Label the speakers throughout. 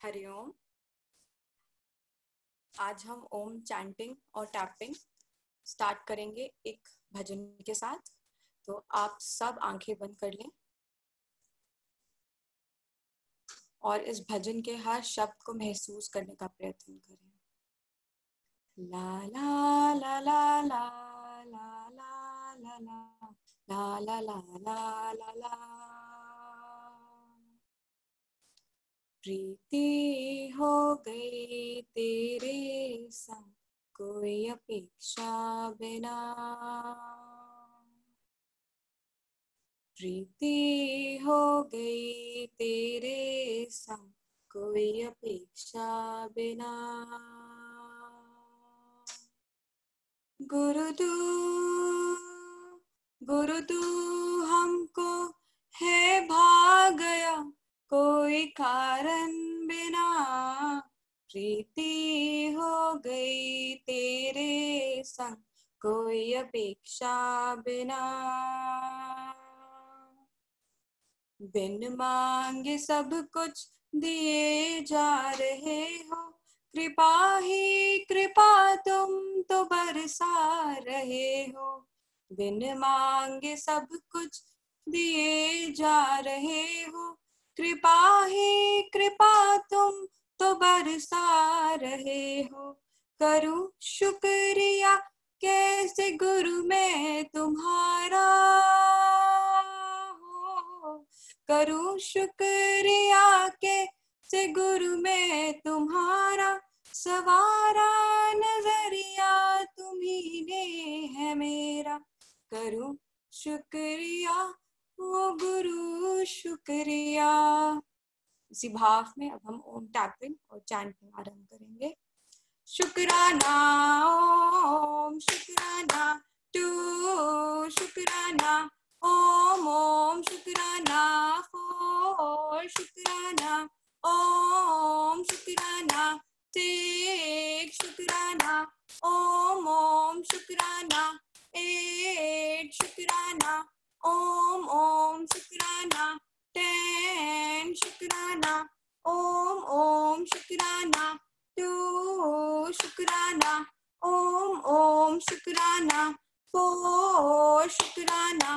Speaker 1: हरिओम। आज हम ओम चैंटिंग और टैपिंग स्टार्ट करेंगे एक भजन के साथ। तो आप सब आंखें बंद कर लें और इस भजन के हर शब्द को महसूस करने का प्रयत्न करें। ला ला ला ला ला ला ला ला ला ला ला ला ला ला। प्रीति हो गई तेरे संग कोई अपेक्षा बिना। प्रीति हो गई तेरे संग कोई अपेक्षा बिना। गुरुदू गुरुदू हमको है भा गया कोई कारण बिना। प्रीति हो गई तेरे संग कोई अपेक्षा बिना। बिन मांगे सब कुछ दिए जा रहे हो, कृपा ही कृपा तुम तो बरसा रहे हो। बिन मांगे सब कुछ दिए जा रहे हो, कृपा ही कृपा तुम तो बरसा रहे हो। करूं शुक्रिया कैसे गुरु मैं तुम्हारा हो। करूं शुक्रिया कैसे गुरु मैं तुम्हारा। सवारा नजरिया तुम्ही ने है मेरा। करूं शुक्रिया ओ गुरु शुक्रिया। इसी भाव में अब हम ओम टैपिंग और चैंटिंग आरंभ करेंगे। शुक्राना ओम शुक्राना टू शुक्राना ओम ओम शुक्राना फोर शुक्राना ओम शुक्राना सिक्स शुक्राना ओम ओम शुक्राना एट शुक्राना ओम ओम शुक्राना 10 शुक्राना ओम ओम शुक्राना 2 शुक्राना ओम ओम शुक्राना 4 शुक्राना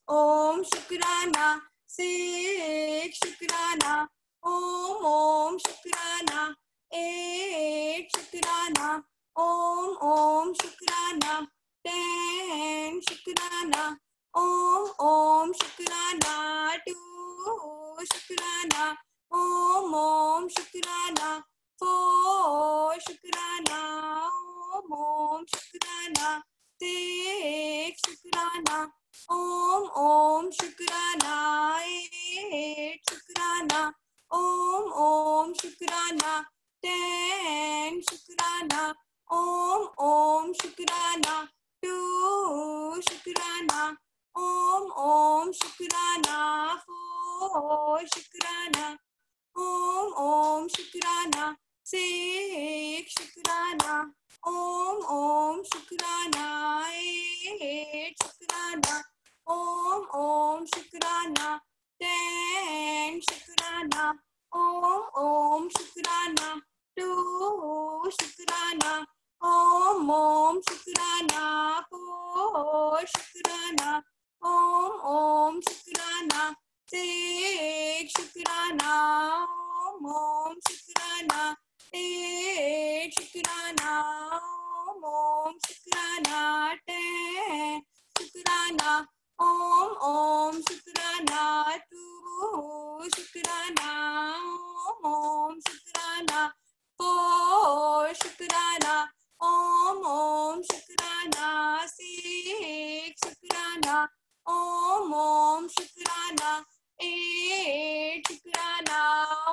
Speaker 1: ओम शुक्राना 6 शुक्राना ओम ओम शुक्राना 8 शुक्राना ओम ओम शुक्राना 10 शुक्राना ओम ओम शुक्राना 2 शुक्राना ओम ओम शुक्राना 4 शुक्राना ओम ओम शुक्राना 6 शुक्राना ओम ओम शुक्राना 8 शुक्राना ओम ओम शुक्राना 10 शुक्राना ओम ओम शुक्राना 2 शुक्राना ओम ओम शुक्राना 4 शुक्राना ओम ओम शुक्राना 6 शुक्राना ओम ओम शुक्राना 8 शुक्राना ओम ओम शुक्राना 10 शुक्राना ओम ओम शुक्राना 2 शुक्राना ओम ओम शुक्राना 4 शुक्राना ओम ओम शुक्राना 6 शुक्राना ओम ओम शुक्राना 8 शुक्राना ओम ओम शुक्राना 10 शुक्राना ओम ओम शुक्राना 2 शुक्राना ओम ओम शुक्राना 4 शुक्राना ओम ओम शुक्राना 6 शुक्राना ओम ओम शुक्राना 8 शुक्राना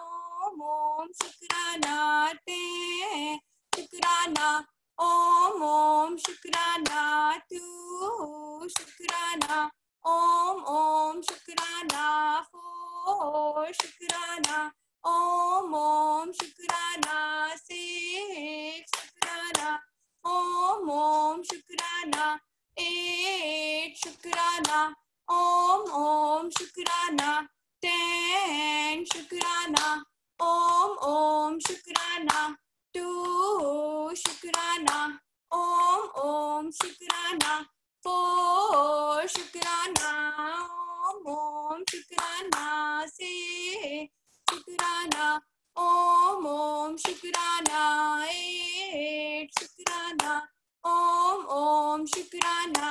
Speaker 1: ओम ओम शुक्राना 10 शुक्राना ओम ओम शुक्राना 2 शुक्राना ओम ओम शुक्राना 4 शुक्राना ओम ओम शुक्राना 6 शुक्राना ओम ओम शुक्राना 8 शुक्राना ओम ओम शुक्राना 10 शुक्राना ओम शुक्राना, फोर शुक्राना, ओम शुक्राना, सिक्स शुक्राना, ओम शुक्राना, एट शुक्राना, ओम शुक्राना,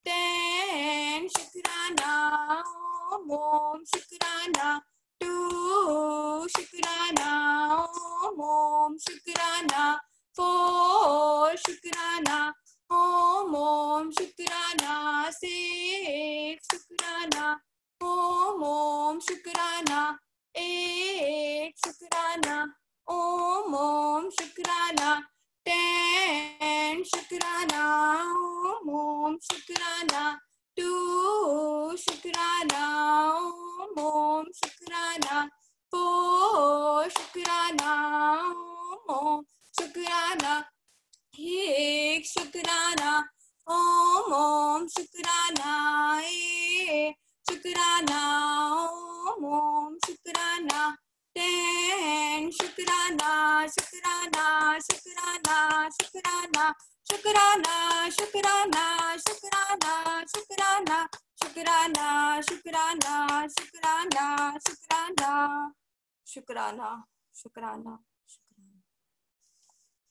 Speaker 1: 10 शुक्राना, ओम शुक्राना, 2 शुक्राना, ओम शुक्राना, 4 शुक्राना, ओम शुक्राना, 6 शुक्राना, ओम शुक्राना, 8 शुक्राना, ओम शुक्राना, 10 शुक्राना, ओम शुक्राना, 2 शुक्राना, ओम शुक्राना, 4 शुक्राना, ओम शुक्राना, 1 शुक्राना, ओम शुक्राना, 8 शुक्राना, ओम शुक्राना, 10 शुक्राना, शुक्राना, शुक्राना, शुक्राना, शुक्राना, शुक्राना, शुक्राना, शुक्राना, शुक्राना, शुक्राना, शुक्राना, शुक्राना, शुक्राना, शुक्राना, शुक्राना।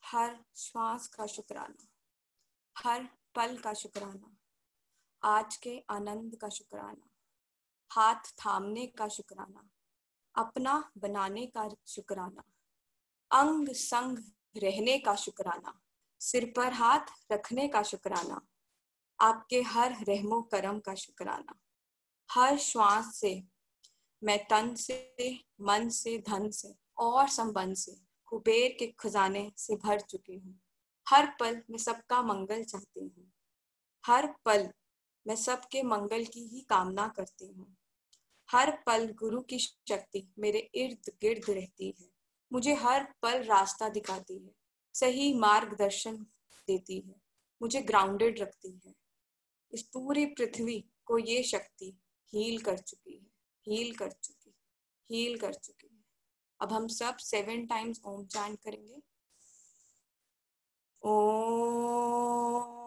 Speaker 1: हर श्वास का शुक्राना, हर पल का शुक्राना, आज के आनंद का शुक्राना, हाथ थामने का शुक्राना, अपना बनाने का शुक्राना, अंग संग रहने का शुक्राना, सिर पर हाथ रखने का शुक्राना, आपके हर रहमो करम का शुक्राना। हर श्वास से मैं तन से, मन से, धन से और संबंध से कुबेर के खजाने से भर चुकी हूँ। हर पल मैं सबका मंगल चाहती हूँ, हर पल मैं सबके मंगल की ही कामना करती हूँ। हर पल गुरु की शक्ति मेरे इर्द गिर्द रहती है, मुझे हर पल रास्ता दिखाती है, सही मार्गदर्शन देती है, मुझे ग्राउंडेड रखती है। इस पूरी पृथ्वी को ये शक्ति हील कर चुकी है, हील कर चुकी, हील कर चुकी है। अब हम सब 7 टाइम्स ओम चैंट करेंगे। ओम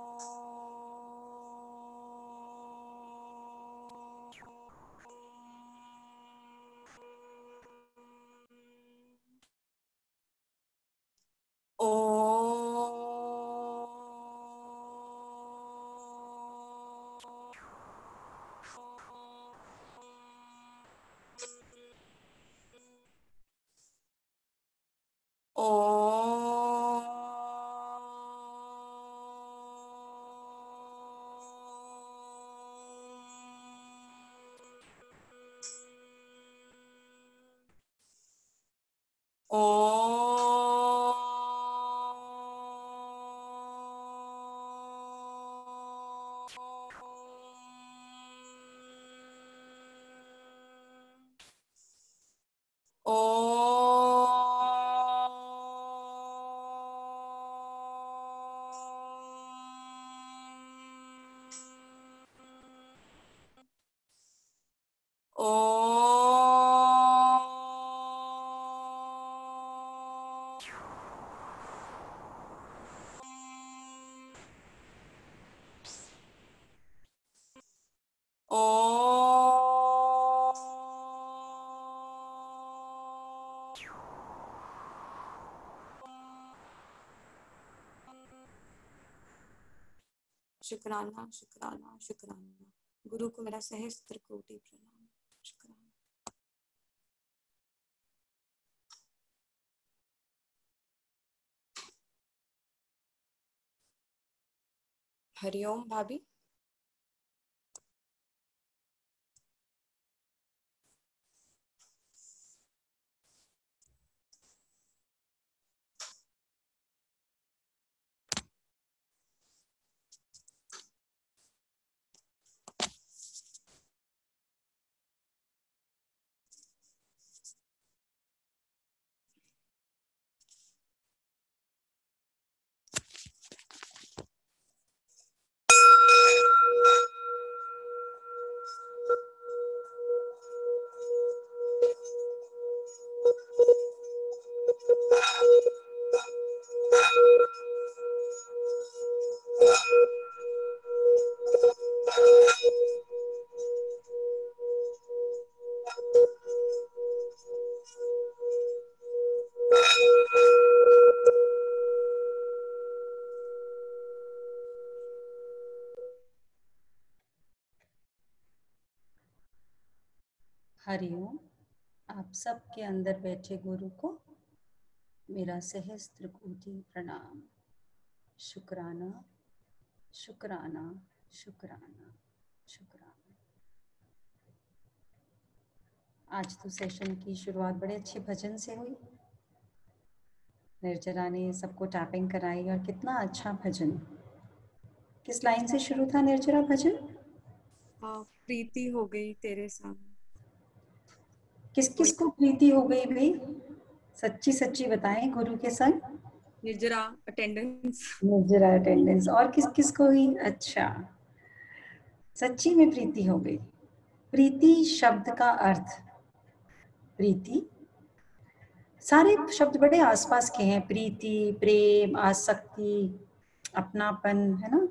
Speaker 1: शुक्राना, शुक्राना, शुक्राना। गुरु को मेरा सहस्त्र कोटि प्रणाम। शुक्राना। हरिओम भाभी।
Speaker 2: हरिओम। आप सबके अंदर बैठे गुरु को मेरा सहस्त्र कोटि प्रणाम। शुक्राना शुक्राना शुक्राना शुक्राना। आज तो सेशन की शुरुआत बड़े अच्छे भजन से हुई। निर्जरा ने सबको टैपिंग कराई और कितना अच्छा भजन। किस लाइन से शुरू था निर्जरा भजन?
Speaker 1: प्रीति हो गई तेरे सामने।
Speaker 2: किस किस को प्रीति हो गई भाई? सच्ची सच्ची बताएं गुरु के संग।
Speaker 1: निर्जरा अटेंडेंस।
Speaker 2: निर्जरा अटेंडेंस। और किस किस को हुई? अच्छा, सच्ची में प्रीति हो गई। प्रीति शब्द का अर्थ, प्रीति सारे शब्द बड़े आसपास के हैं, प्रीति, प्रेम, आसक्ति, अपनापन, है ना।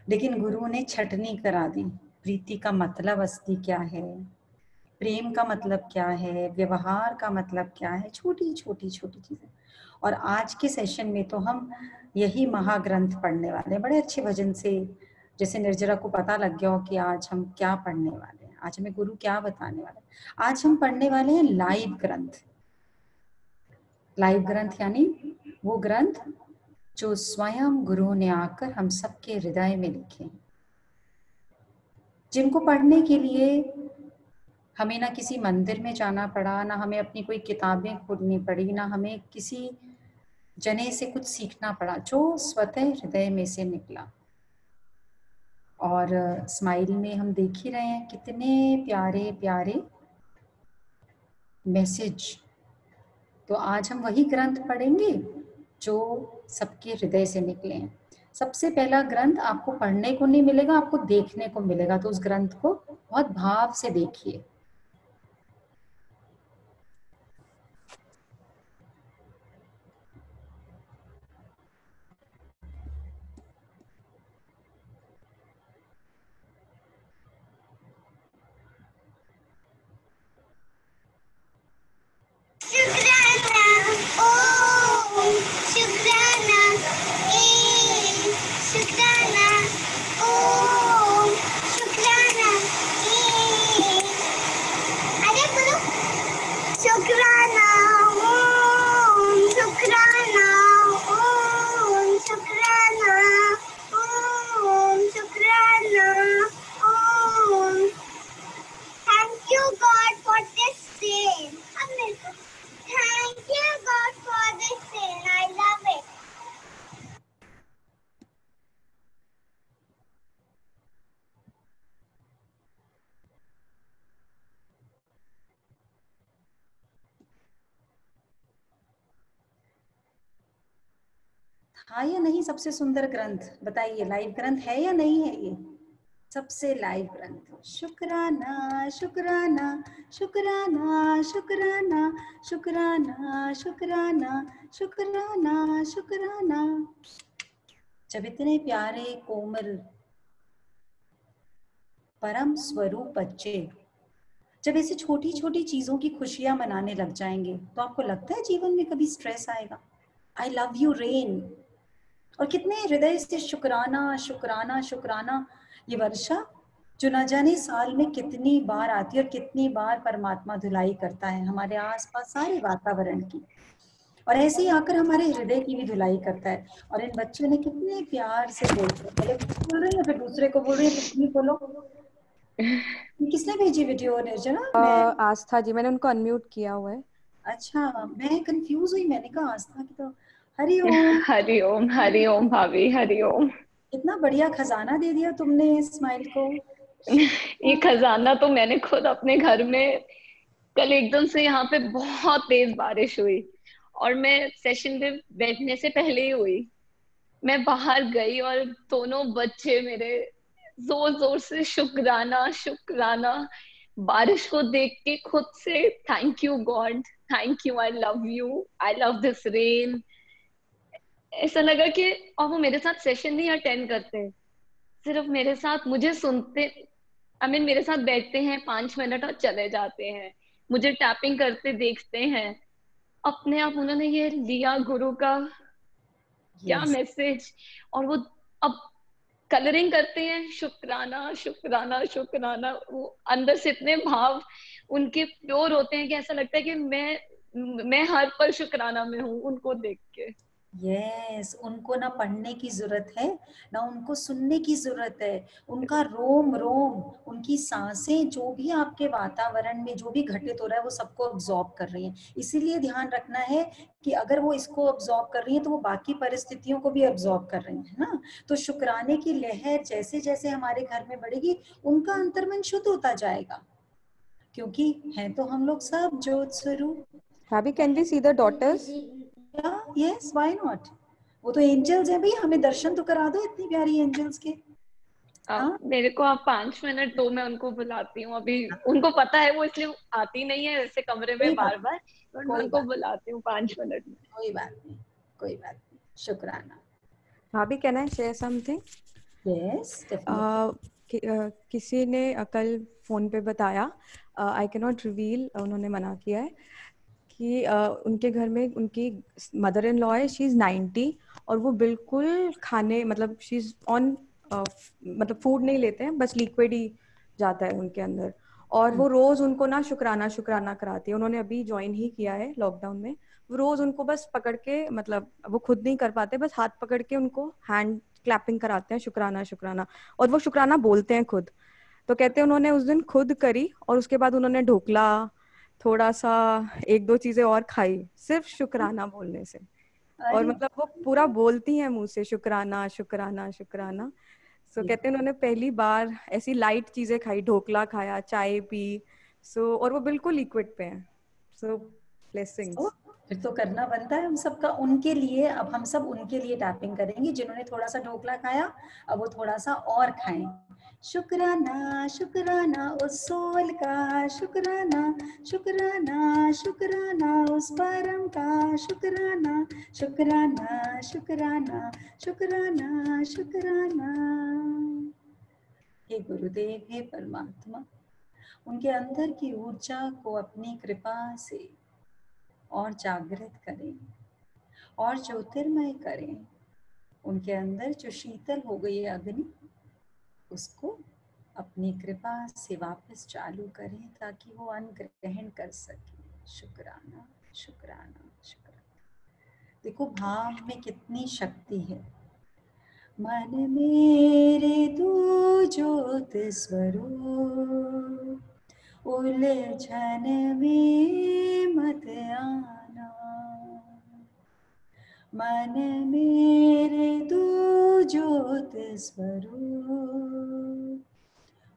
Speaker 2: लेकिन गुरु ने छटनी करा दी। प्रीति का मतलब असली क्या है, प्रेम का मतलब क्या है, व्यवहार का मतलब क्या है, छोटी छोटी छोटी चीजें। और आज के सेशन में तो हम यही महाग्रंथ पढ़ने वाले हैं, बड़े अच्छे भजन से। जैसे निर्जरा को पता लग गया हो कि आज हम क्या पढ़ने वाले हैं, आज हमें गुरु क्या बताने वाले हैं। आज हम पढ़ने वाले हैं लाइव ग्रंथ। लाइव ग्रंथ यानी वो ग्रंथ जो स्वयं गुरु ने आकर हम सबके हृदय में लिखे, जिनको पढ़ने के लिए हमें ना किसी मंदिर में जाना पड़ा, ना हमें अपनी कोई किताबें खोलनी पड़ी, ना हमें किसी जने से कुछ सीखना पड़ा, जो स्वतः हृदय में से निकला। और स्माइल में हम देख ही रहे हैं कितने प्यारे प्यारे मैसेज। तो आज हम वही ग्रंथ पढ़ेंगे जो सबके हृदय से निकले हैं। सबसे पहला ग्रंथ आपको पढ़ने को नहीं मिलेगा, आपको देखने को मिलेगा। तो उस ग्रंथ को बहुत भाव से देखिए। हाँ या नहीं सबसे सुंदर ग्रंथ? बताइए, लाइव ग्रंथ है या नहीं है ये सबसे लाइव ग्रंथ? शुक्राना शुक्राना शुक्राना शुक्राना शुक्राना शुक्राना शुक्राना शुक्राना। जब इतने प्यारे कोमल परम स्वरूप बच्चे जब ऐसी छोटी छोटी चीजों की खुशियां मनाने लग जाएंगे, तो आपको लगता है जीवन में कभी स्ट्रेस आएगा? आई लव यू रेन। और कितने हृदय से शुक्राना शुक्राना शुक्राना। ये वर्षा जो न जाने साल में कितनी बार आती है और कितनी बार परमात्मा धुलाई करता है हमारे आसपास सारे वातावरण की, और ऐसे ही आकर हमारे हृदय की भी धुलाई करता है। और इन बच्चों ने कितने प्यार से पहले बोल रहे हैं फिर दूसरे को बोल रहे हैं, तुम बोलो। किसने भेजी वीडियो निर्जना? मैं
Speaker 1: आस्था जी, मैंने उनको अनम्यूट किया हुआ है।
Speaker 2: अच्छा, मैं कंफ्यूज हुई, मैंने कहा आस्था की तो। हरिओम।
Speaker 3: हरिओम हरिओम भाभी, हरिओम।
Speaker 2: इतना बढ़िया खजाना दे दिया तुमने स्माइल को।
Speaker 3: ये खजाना तो मैंने खुद अपने घर में, कल एकदम से यहाँ पे बहुत तेज बारिश हुई और मैं सेशन में बैठने से पहले ही हुई, मैं बाहर गई और दोनों बच्चे मेरे जोर जोर से शुक्राना शुक्राना, बारिश को देख के खुद से thank you God, thank you, I love you, I love this rain. ऐसा लगा कि और वो मेरे साथ सेशन नहीं अटेंड करते, सिर्फ मेरे साथ मुझे सुनते, मेरे साथ बैठते हैं 5 मिनट और चले जाते हैं, मुझे टैपिंग करते देखते हैं। अपने आप उन्होंने ये लिया गुरु का क्या
Speaker 2: यस।
Speaker 3: मैसेज। और वो अब कलरिंग करते हैं, शुक्राना शुक्राना शुक्राना, वो अंदर से इतने भाव उनके प्योर होते हैं कि ऐसा लगता है कि मैं हर पल शुक्राना में हूँ उनको देख के।
Speaker 2: यस, उनको ना पढ़ने की जरूरत है ना उनको सुनने की जरूरत है। उनका रोम रोम, उनकी सांसें, जो भी आपके वातावरण में जो भी घटित हो रहा है वो सबको अब्सॉर्ब कर रही हैं। इसीलिए ध्यान रखना है कि अगर वो इसको अब्सॉर्ब कर रही हैं तो वो बाकी परिस्थितियों को भी अब्सॉर्ब कर रही है ना। तो शुक्राने की लहर जैसे जैसे हमारे घर में बढ़ेगी उनका अंतर्मन शुद्ध होता जाएगा, क्योंकि हैं तो हम लोग सब ज्योत स्वरूप।
Speaker 1: भाभी, can we see the daughters?
Speaker 2: Yes, why not. वो तो एंजल्स हैं भाई, हमें दर्शन तो करा दो इतनी प्यारी एंजल्स के। हाँ,
Speaker 3: मेरे को आप 5 मिनट दो, मैं उनको बुलाती हूँ अभी। उनको पता है, वो इसलिए आती नहीं है ऐसे कमरे में बार बार, बट मैं उनको बुलाती हूँ 5 मिनट में।
Speaker 2: कोई बात नहीं, कोई बात नहीं, शुक्राना।
Speaker 1: भाभी, can I share something?
Speaker 2: Yes,
Speaker 1: किसी ने कल फोन पे बताया, आई कैन नॉट रिवील, उन्होंने मना किया है कि उनके घर में उनकी मदर इन लॉ है, शी इज 90 और वो बिल्कुल खाने मतलब शी इज ऑन मतलब फूड नहीं लेते हैं, बस लिक्विड ही जाता है उनके अंदर, और वो रोज उनको ना शुक्राना शुक्राना कराती है। उन्होंने अभी ज्वाइन ही किया है लॉकडाउन में। वो रोज उनको बस पकड़ के, मतलब वो खुद नहीं कर पाते, बस हाथ पकड़ के उनको हैंड क्लैपिंग कराते हैं, शुक्राना शुक्राना, और वो शुक्राना बोलते हैं खुद। तो कहते हैं उन्होंने उस दिन खुद करी और उसके बाद उन्होंने ढोकला, थोड़ा सा एक दो चीजें और खाई सिर्फ शुक्राना बोलने से। और मतलब वो पूरा बोलती हैं मुंह से शुक्राना शुक्राना शुक्राना। सो कहते हैं उन्होंने पहली बार ऐसी लाइट चीजें खाई, ढोकला खाया, चाय पी। सो और वो बिल्कुल लिक्विड पे हैं। सो ब्लेसिंग्स।
Speaker 2: फिर तो करना बनता है हम सबका उनके लिए। अब हम सब उनके लिए टैपिंग करेंगे जिन्होंने थोड़ा सा ढोकला खाया, अब वो थोड़ा सा और खाएं। शुक्राना शुक्राना उस सोल का, शुक्राना शुक्राना शुक्राना उस परम का, शुक्राना शुक्राना शुक्राना शुक्राना शुक्राना। हे गुरुदेव, हे परमात्मा, उनके अंदर की ऊर्जा को अपनी कृपा से और जागृत करें और ज्योतिर्मय करें। उनके अंदर जो शीतल हो गई है अग्नि, उसको अपनी कृपा से वापस चालू करें ताकि वो अन्न ग्रहण कर सके। शुक्राना शुक्राना शुक्राना। देखो भाव में कितनी शक्ति है। मन मेरे तू ज्योत स्वरूप, उलझन में मत आना। मन मेरे तू ज्योत स्वरूप,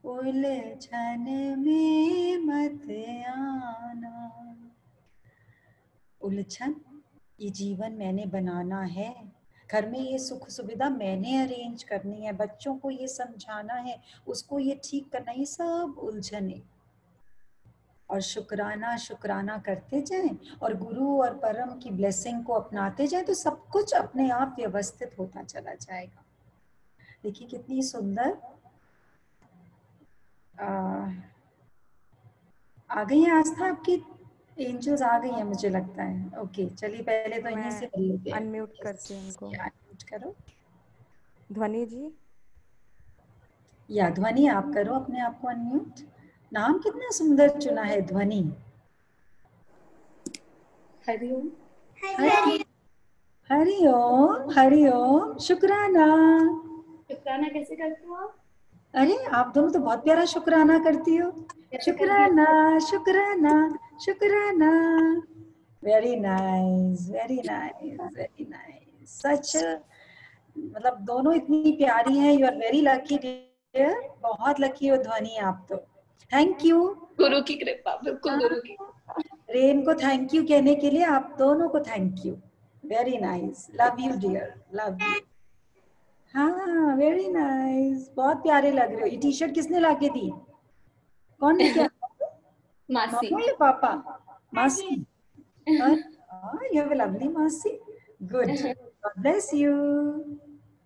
Speaker 2: उलझन में मत आना। उलझन, ये जीवन मैंने बनाना है, घर में ये सुख सुविधा मैंने अरेंज करनी है, बच्चों को ये समझाना है, उसको ये ठीक करना है, ये सब उलझने। और शुक्राना शुक्राना करते जाएं और गुरु और परम की ब्लेसिंग को अपनाते जाएं तो सब कुछ अपने आप व्यवस्थित होता चला जाएगा। देखिए कितनी सुंदर आ गई है आस्था, आपकी एंजल्स आ गई हैं मुझे लगता है। ओके, चलिए पहले तो इन्हीं से कर लेते हैं।
Speaker 1: अनम्यूट करती हूँ उनको।
Speaker 2: अनम्यूट करो
Speaker 1: ध्वनि जी,
Speaker 2: या ध्वनि आप करो अपने आप को अनम्यूट। नाम कितना सुंदर चुना है, ध्वनि।
Speaker 4: हरिओम।
Speaker 2: हरिओम हरिओम। शुक्राना।
Speaker 4: शुक्राना कैसे करते हो आप?
Speaker 2: अरे आप दोनों तो बहुत प्यारा शुक्राना करती हो। शुक्राना शुक्राना शुक्राना। Very nice very nice very nice. सच, मतलब दोनों इतनी प्यारी हैं। You are very lucky dear, बहुत लकी हो ध्वनि आप तो। Thank you.
Speaker 3: गुरु की कृपा, बिल्कुल गुरु की।
Speaker 2: रेन को थैंक यू कहने के लिए आप दोनों को thank you. Very nice, love you dear, love you. हाँ वेरी नाइस, बहुत प्यारे लग रहे हो। ये टी शर्ट किसने लाके दी? कौन लेके आया?
Speaker 4: मासी।
Speaker 2: मम्मा या पापा? मासी। यू हैव अ लवली मासी। Good, God bless you,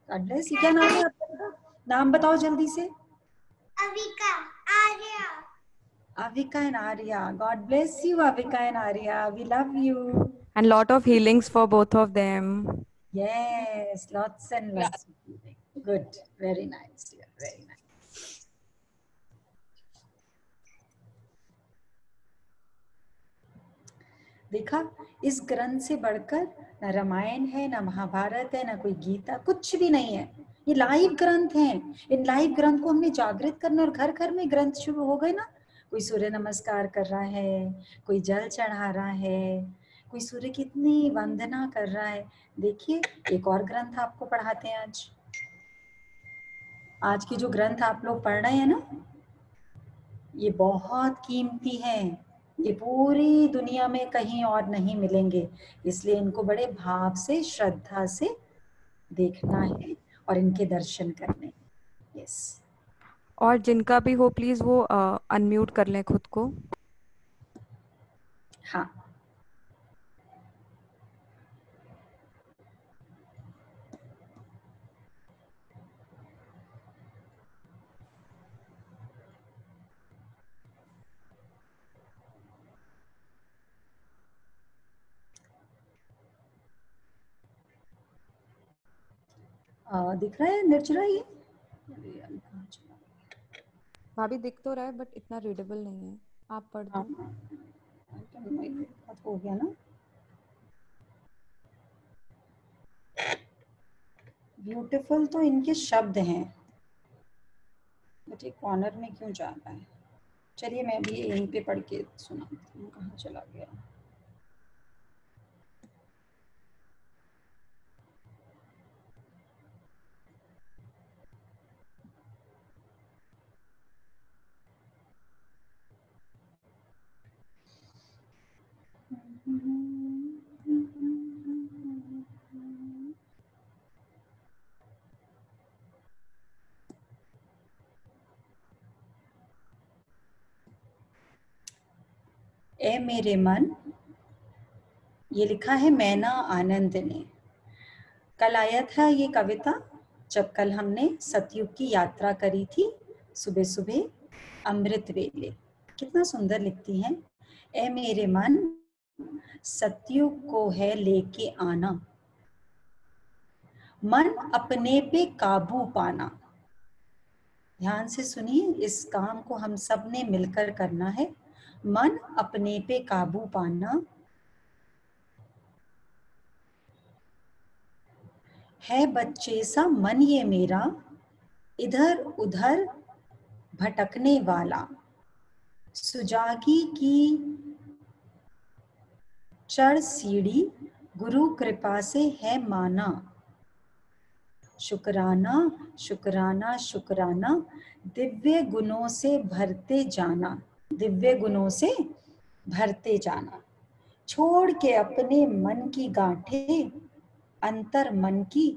Speaker 2: God bless you. क्या नाम है आपका? नाम बताओ जल्दी से।
Speaker 5: Avika, Arya.
Speaker 2: Avika and Arya. God bless you, Avika and Arya. We love you.
Speaker 1: and lot of healings for both of them.
Speaker 2: Yes, lots and lots of healing. Good, very nice, very nice. देखा, इस ग्रंथ से बढ़कर न रामायण है, न महाभारत है, न कोई गीता, कुछ भी नहीं है। ये लाइव ग्रंथ हैं। इन लाइव ग्रंथ को हमने जागृत करना, और घर घर में ग्रंथ शुरू हो गए ना। कोई सूर्य नमस्कार कर रहा है, कोई जल चढ़ा रहा है, कोई सूर्य की इतनी वंदना कर रहा है। देखिए, एक और ग्रंथ आपको पढ़ाते हैं आज के जो ग्रंथ आप लोग पढ़ रहे हैं ना, ये बहुत कीमती हैं। ये पूरी दुनिया में कहीं और नहीं मिलेंगे, इसलिए इनको बड़े भाव से, श्रद्धा से देखना है और इनके दर्शन करने। यस।
Speaker 1: और जिनका भी हो प्लीज वो अनम्यूट कर लें खुद को।
Speaker 2: हाँ, दिख रहा है निर्जरा ये?
Speaker 1: भाभी दिख तो रहा है बट इतना रीडेबल नहीं है, आप पढ़ दो।
Speaker 2: हो गया ना। ब्यूटीफुल तो इनके शब्द हैं, बट ये कॉर्नर में क्यों जा रहा है? चलिए मैं भी यहीं पे पढ़ के सुनाती हूँ। कहाँ चला गया? ए मेरे मन, ये लिखा है मैना आनंद ने। कल आया था ये कविता जब कल हमने सतयुग की यात्रा करी थी, सुबह सुबह अमृत वेले। कितना सुंदर लिखती हैं। ए मेरे मन, सतयुग को है लेके आना, मन अपने पे काबू पाना। ध्यान से सुनिए, इस काम को हम सब ने मिलकर करना है। मन अपने पे काबू पाना, है बच्चे सा मन ये मेरा, इधर उधर भटकने वाला। सुजागी की चढ़ सीढ़ी, गुरु कृपा से है माना। शुक्राना शुक्राना शुक्राना, दिव्य गुणों से भरते जाना, दिव्य गुणों से भरते जाना। छोड़ के अपने मन की गांठें, अंतर मन की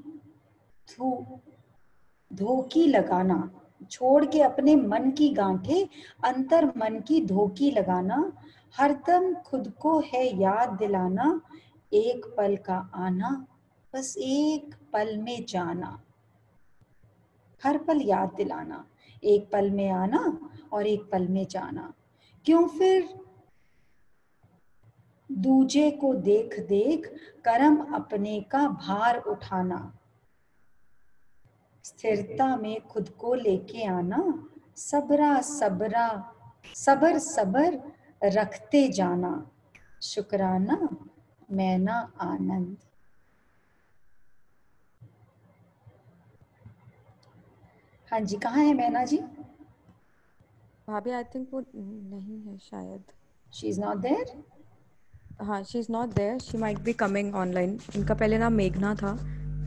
Speaker 2: धोखी लगाना। छोड़ के अपने मन की गांठें, अंतर मन की धोखी लगाना। हरदम खुद को है याद दिलाना, एक पल का आना, बस एक पल में जाना। हर पल याद दिलाना, एक पल में आना और एक पल में जाना। क्यों फिर दूजे को देख देख कर्म अपने का भार उठाना। स्थिरता में खुद को लेके आना, सबरा सबरा सबर सबर रखते जाना। शुक्राना मैना आनंद। हाँ जी, कहाँ है मैना जी?
Speaker 1: भाभी आई थिंक वो नहीं है शायद।
Speaker 2: She is not there.
Speaker 1: हाँ, she is not there, she might be coming online. इनका पहले नाम मेघना था,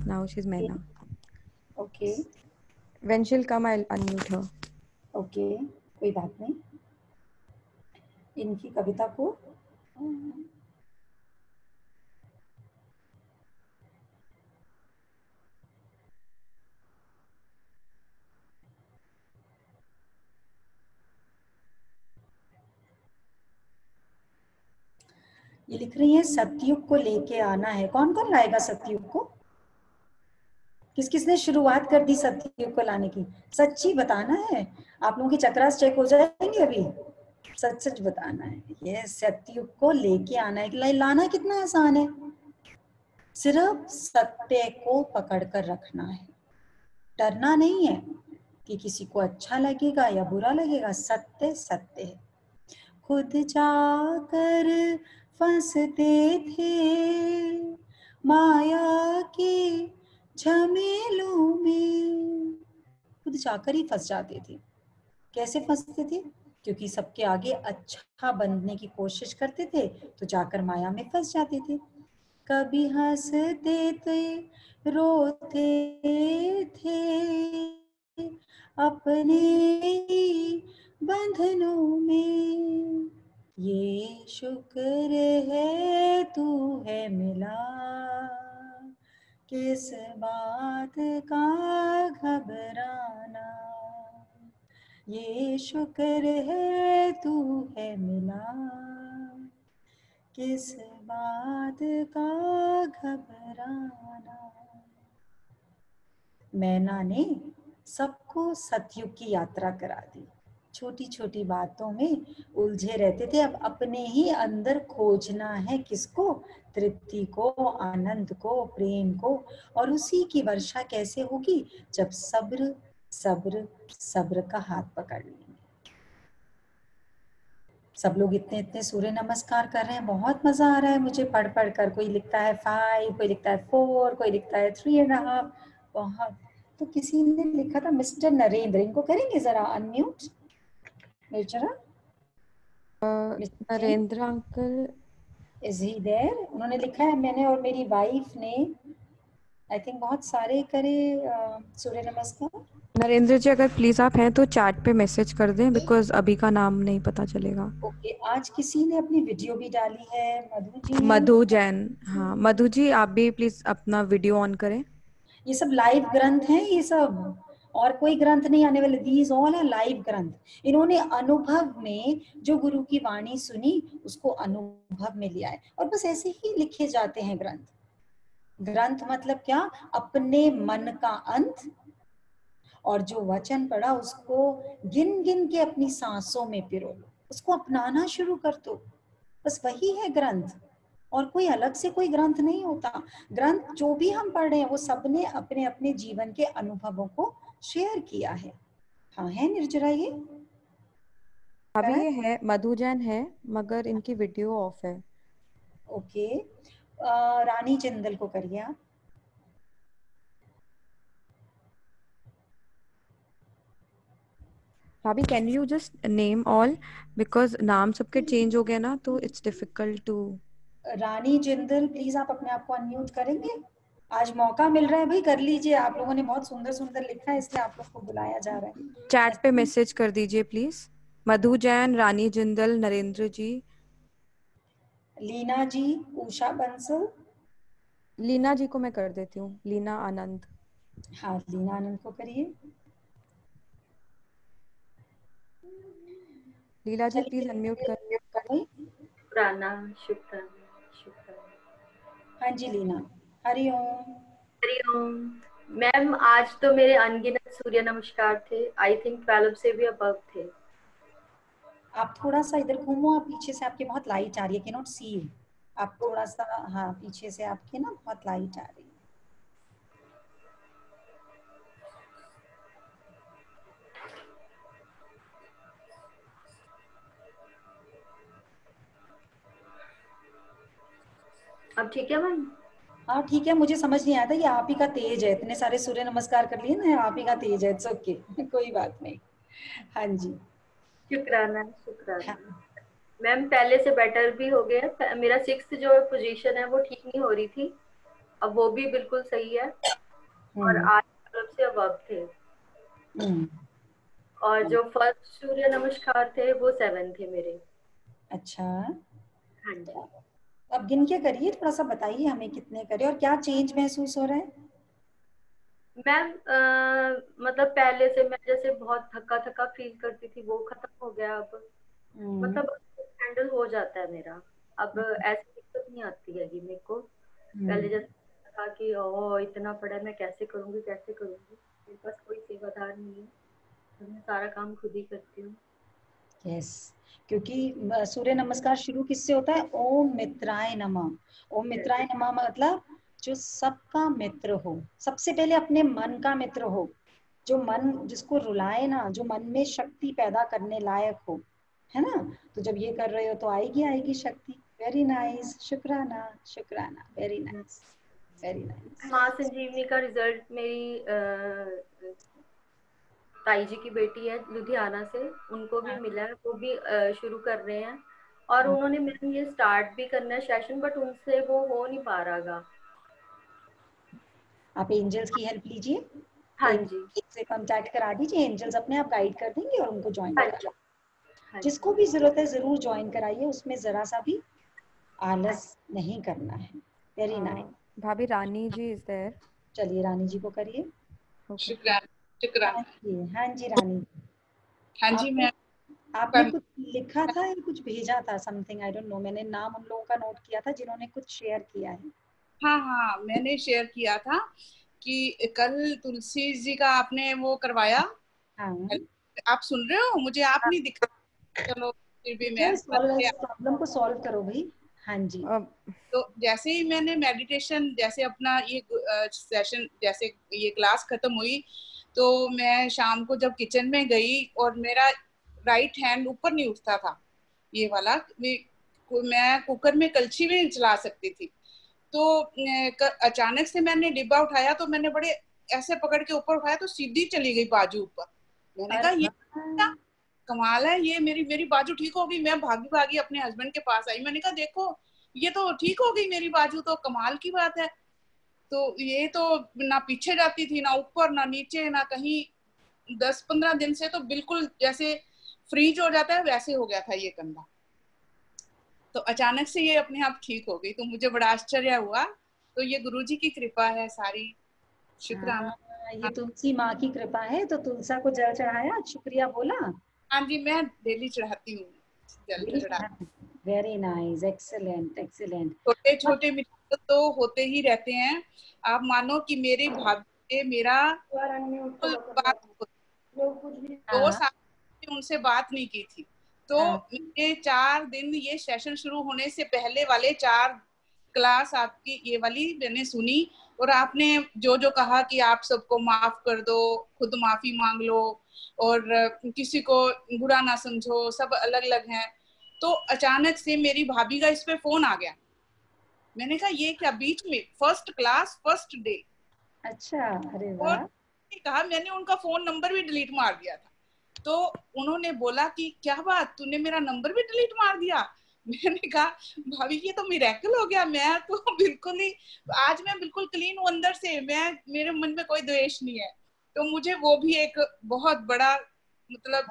Speaker 1: नाउ शी इज मैना।
Speaker 2: Okay,
Speaker 1: when she will come I will unmute her.
Speaker 2: Okay, कोई बात नहीं। इनकी कविता को ये लिख रही है सतयुग को लेके आना है। कौन कौन लाएगा सतयुग को? किस किसने शुरुआत कर दी सतयुग को लाने की? सच्ची बताना है। आप लोगों की चक्रास चेक हो जाएंगे अभी। सच सच बताना है। ये सतयुग को लेके आना है। लाना कितना आसान है, सिर्फ सत्य को पकड़ कर रखना है, डरना नहीं है कि किसी को अच्छा लगेगा या बुरा लगेगा, सत्य सत्य है। खुद जाकर फंसते थे माया के झमेलों में, खुद जाकर ही फंस जाते थे। कैसे फंसते थे? क्योंकि सबके आगे अच्छा बनने की कोशिश करते थे तो जाकर माया में फंस जाते थे। कभी हंसते थे रोते थे अपने ही बंधनों में, ये शुक्र है तू है मिला, किस बात का घबराना, ये शुक्र है तू है मिला, किस बात का घबराना। मैना ने सबको सतयुग की यात्रा करा दी। छोटी छोटी बातों में उलझे रहते थे, अब अपने ही अंदर खोजना है किसको? तृप्ति को, आनंद को, प्रेम को। और उसी की वर्षा कैसे होगी? जब सब्र सब्र सब्र का हाथ पकड़ लेंगे। सब लोग इतने इतने सूर्य नमस्कार कर रहे हैं, बहुत मजा आ रहा है मुझे पढ़ पढ़ कर। कोई लिखता है 5, कोई लिखता है 4, कोई लिखता है 3.5, बहुत। तो किसी ने लिखा था मिस्टर नरेंद्र, इनको करेंगे जरा अनम्यूट जरा।
Speaker 1: Narendra uncle
Speaker 2: is he there? उन्होंने लिखा है, मैंने और मेरी वाइफ ने आई थिंक बहुत सारे करे सूर्य नमस्कार।
Speaker 1: नरेंद्र जी अगर प्लीज आप हैं तो चैट पे मैसेज कर दें, बिकॉज अभी का नाम नहीं पता चलेगा।
Speaker 2: ओके, आज किसी ने अपनी वीडियो भी डाली है, मधु जी ने।
Speaker 1: मधु जैन, हाँ मधु जी आप भी प्लीज अपना वीडियो ऑन करें।
Speaker 2: ये सब लाइव ग्रंथ हैं, ये सब और कोई ग्रंथ नहीं आने वाले। दीज ऑल आर लाइव ग्रंथ। इन्होंने अनुभव में जो गुरु की वाणी सुनी उसको अनुभव में लिया है, और बस ऐसे ही लिखे जाते हैं ग्रंथ। ग्रंथ मतलब क्या? अपने मन का अंत, और जो वचन पढ़ा उसको गिन गिन के अपनी सांसों में पिरो, उसको अपनाना शुरू कर दो। बस वही है ग्रंथ, और कोई अलग से कोई ग्रंथ नहीं होता। ग्रंथ जो भी हम पढ़ रहे हैं वो सबने अपने अपने जीवन के अनुभवों को शेयर किया है। हाँ है निर्जरा ये?
Speaker 1: अभी ये है, मधु जैन है मगर इनकी वीडियो ऑफ है।
Speaker 2: ओके, रानी जिंदल को करिए आप।
Speaker 1: भाभी can you just name all, because नाम सबके चेंज हो गया ना तो it's difficult to.
Speaker 2: Rani Jindal please आप अपने आप को अनम्यूट करेंगे? आज मौका मिल रहा है भाई, कर लीजिए। आप लोगों ने बहुत सुंदर सुंदर लिखा है इसलिए आप लोग को बुलाया जा रहा है।
Speaker 1: चैट पे मैसेज कर दीजिए प्लीज। मधु जैन, रानी जिंदल, नरेंद्र जी।
Speaker 2: लीना जी, उषा बंसल।
Speaker 1: लीना जी को मैं कर देती हूँ, लीना आनंद।
Speaker 2: हाँ लीना आनंद को करिए।
Speaker 1: लीला जी प्लीज अनम्यूट कर।
Speaker 6: शुक्राना शुक्राना शुक्राना।
Speaker 2: हाँ जी लीना, हरिओम।
Speaker 6: हरिओम मैम, आज तो मेरे अनगिनत सूर्य नमस्कार थे। आई थिंक 12 से भी अबव थे।
Speaker 2: आप थोड़ा सा इधर घूमो, आप पीछे से आपकी बहुत लाइट आ रही है, कैन नॉट सी यू। आप थोड़ा सा, हाँ पीछे से आपके ना बहुत लाइट आ रही है।
Speaker 6: अब ठीक है मैम?
Speaker 2: हाँ ठीक है, मुझे समझ नहीं आता, ये आप ही का तेज है, इतने सारे सूर्य नमस्कार कर लिए ना, आप ही का तेज है। इट्स ओके, कोई बात नहीं। हाँ जी
Speaker 6: शुक्राना शुक्राना।
Speaker 2: हाँ।
Speaker 6: मैम पहले से बेटर भी हो गया। मेरा 6th जो पोजीशन है वो ठीक नहीं हो रही थी, अब वो भी बिल्कुल सही है। और आज 12 से अबव थे। और जो फर्स्ट सूर्य नमस्कार थे वो 7 थे मेरे।
Speaker 2: अच्छा,
Speaker 6: हाँ जी
Speaker 2: अब गिन के करिए, थोड़ा सा बताइए हमें कितने करे और क्या चेंज महसूस हो रहा है।
Speaker 6: मैम, मतलब पहले से मैं जैसे बहुत थका थका फील करती थी वो खत्म हो गया अब। मतलब हैंडल हो जाता है मेरा अब, ऐसी दिक्कत नहीं आती है मेरे को। पहले जैसे था कि ओ इतना पड़ा है, मैं कैसे करूंगी कैसे करूंगी। मेरे पास कोई सेवादार नहीं है, मैं सारा काम खुद ही करती हूँ।
Speaker 2: यस, क्योंकि सूर्य नमस्कार शुरू किससे होता है? ओम मित्राय नमः। ओम मित्राय नमः मतलब जो सबका मित्र हो, सबसे पहले अपने मन का मित्र हो, जो मन जिसको रुलाए ना, जो मन में शक्ति पैदा करने लायक हो, है ना। तो जब ये कर रहे हो तो आएगी शक्ति। वेरी नाइस, शुक्राना शुक्राना, वेरी नाइस वेरी नाइस।
Speaker 6: माँ संजीवनी का रिजल्ट मेरी ताई जी की बेटी है लुधियाना से, उनको भी मिला है, वो भी शुरू कर रहे हैं। और उन्होंने मैम ये स्टार्ट भी करना है सेशन, बट उनसे वो हो नहीं पा रहा।
Speaker 2: आप एंजल्स की हेल्प लीजिए।
Speaker 6: हाँ जी,
Speaker 2: से कांटेक्ट करा दीजिए, एंजल्स अपने आप गाइड कर देंगे और उनको ज्वाइन
Speaker 6: हाँ
Speaker 2: करा।
Speaker 6: जी, हाँ
Speaker 2: जिसको
Speaker 6: जी।
Speaker 2: भी जरूरत है जरूर ज्वाइन कराइए, उसमें जरा सा भी आलस नहीं करना है। Very nice.
Speaker 1: भाभी रानी जी इज देयर।
Speaker 2: चलिए रानी जी को करिए।
Speaker 7: शुक्राना शुक्राना।
Speaker 2: हाँ जी रानी।
Speaker 7: हाँ जी मैं
Speaker 2: आपने कुछ लिखा था या कुछ भेजा था, समथिंग आई डोंट नो, मैंने नाम उन लोगों का नोट किया था जिन्होंने कुछ शेयर किया है।
Speaker 7: हाँ हाँ मैंने शेयर किया था कि कल तुलसी जी का आपने वो करवाया।
Speaker 2: हाँ
Speaker 7: आप सुन रहे हो? मुझे आप नहीं दिखा। चलो फिर भी मैं
Speaker 2: प्रॉब्लम को सॉल्व करो भाई। हाँ जी।
Speaker 7: तो जैसे ही मैंने मेडिटेशन, जैसे अपना ये सेशन, जैसे ये क्लास खत्म हुई, तो मैं शाम को जब किचन में गई और मेरा राइट हैंड ऊपर नहीं उठता था, ये वाला मैं कुकर में कलछी भी नहीं चला सकती थी। तो अचानक से मैंने डिब्बा उठाया, तो मैंने बड़े ऐसे पकड़ के ऊपर उठाया तो सीधी चली गई बाजू ऊपर। मैंने कहा ये क्या कमाल है, ये मेरी बाजू ठीक हो गई। मैं भागी भागी अपने हस्बैंड के पास आई, मैंने कहा देखो ये तो ठीक हो गई मेरी बाजू, तो कमाल की बात है। तो ये तो ना पीछे जाती थी, ना ऊपर ना नीचे ना कहीं। 10-15 दिन से तो बिल्कुल जैसे फ्रीज हो जाता है वैसे हो गया था ये कंधा। तो अचानक से ये अपने आप ठीक हो गई, तो मुझे बड़ा आश्चर्य हुआ। तो ये गुरुजी की कृपा है सारी, शुक्राना।
Speaker 2: ये तुलसी माँ की कृपा है। तो तुलसा को जल चढ़ाया, शुक्रिया बोला?
Speaker 7: हाँ जी मैं डेली चढ़ाती हूँ जल चढ़ा।
Speaker 2: Very nice, excellent excellent.
Speaker 7: छोटे छोटे मित्र तो होते ही रहते हैं। आप मानो कि मेरी भाभी से मेरा 2 साल से उनसे बात नहीं की थी। तो मेरे 4 दिन ये सेशन शुरू होने से पहले वाले 4 क्लास आपकी ये वाली मैंने सुनी, और आपने जो जो कहा कि आप सबको माफ कर दो, खुद माफी मांग लो, और किसी को बुरा ना समझो, सब अलग अलग हैं। तो अचानक से मेरी भाभी का इस पे फोन आ गया। मैंने कहा ये क्या, बीच में फर्स्ट क्लास फर्स्ट डे।
Speaker 2: अच्छा, अरे वाह।
Speaker 7: और कहा मैंने उनका फोन नंबर भी डिलीट मार दिया था। तो उन्होंने बोला कि क्या बात, तूने मेरा नंबर भी डिलीट मार दिया? मैंने कहा भाभी ये तो मिरेकल हो गया, मैं तो बिल्कुल ही आज मैं बिल्कुल क्लीन हूँ अंदर से, मैं मेरे मन में कोई द्वेष नहीं है। तो मुझे वो भी एक बहुत बड़ा मतलब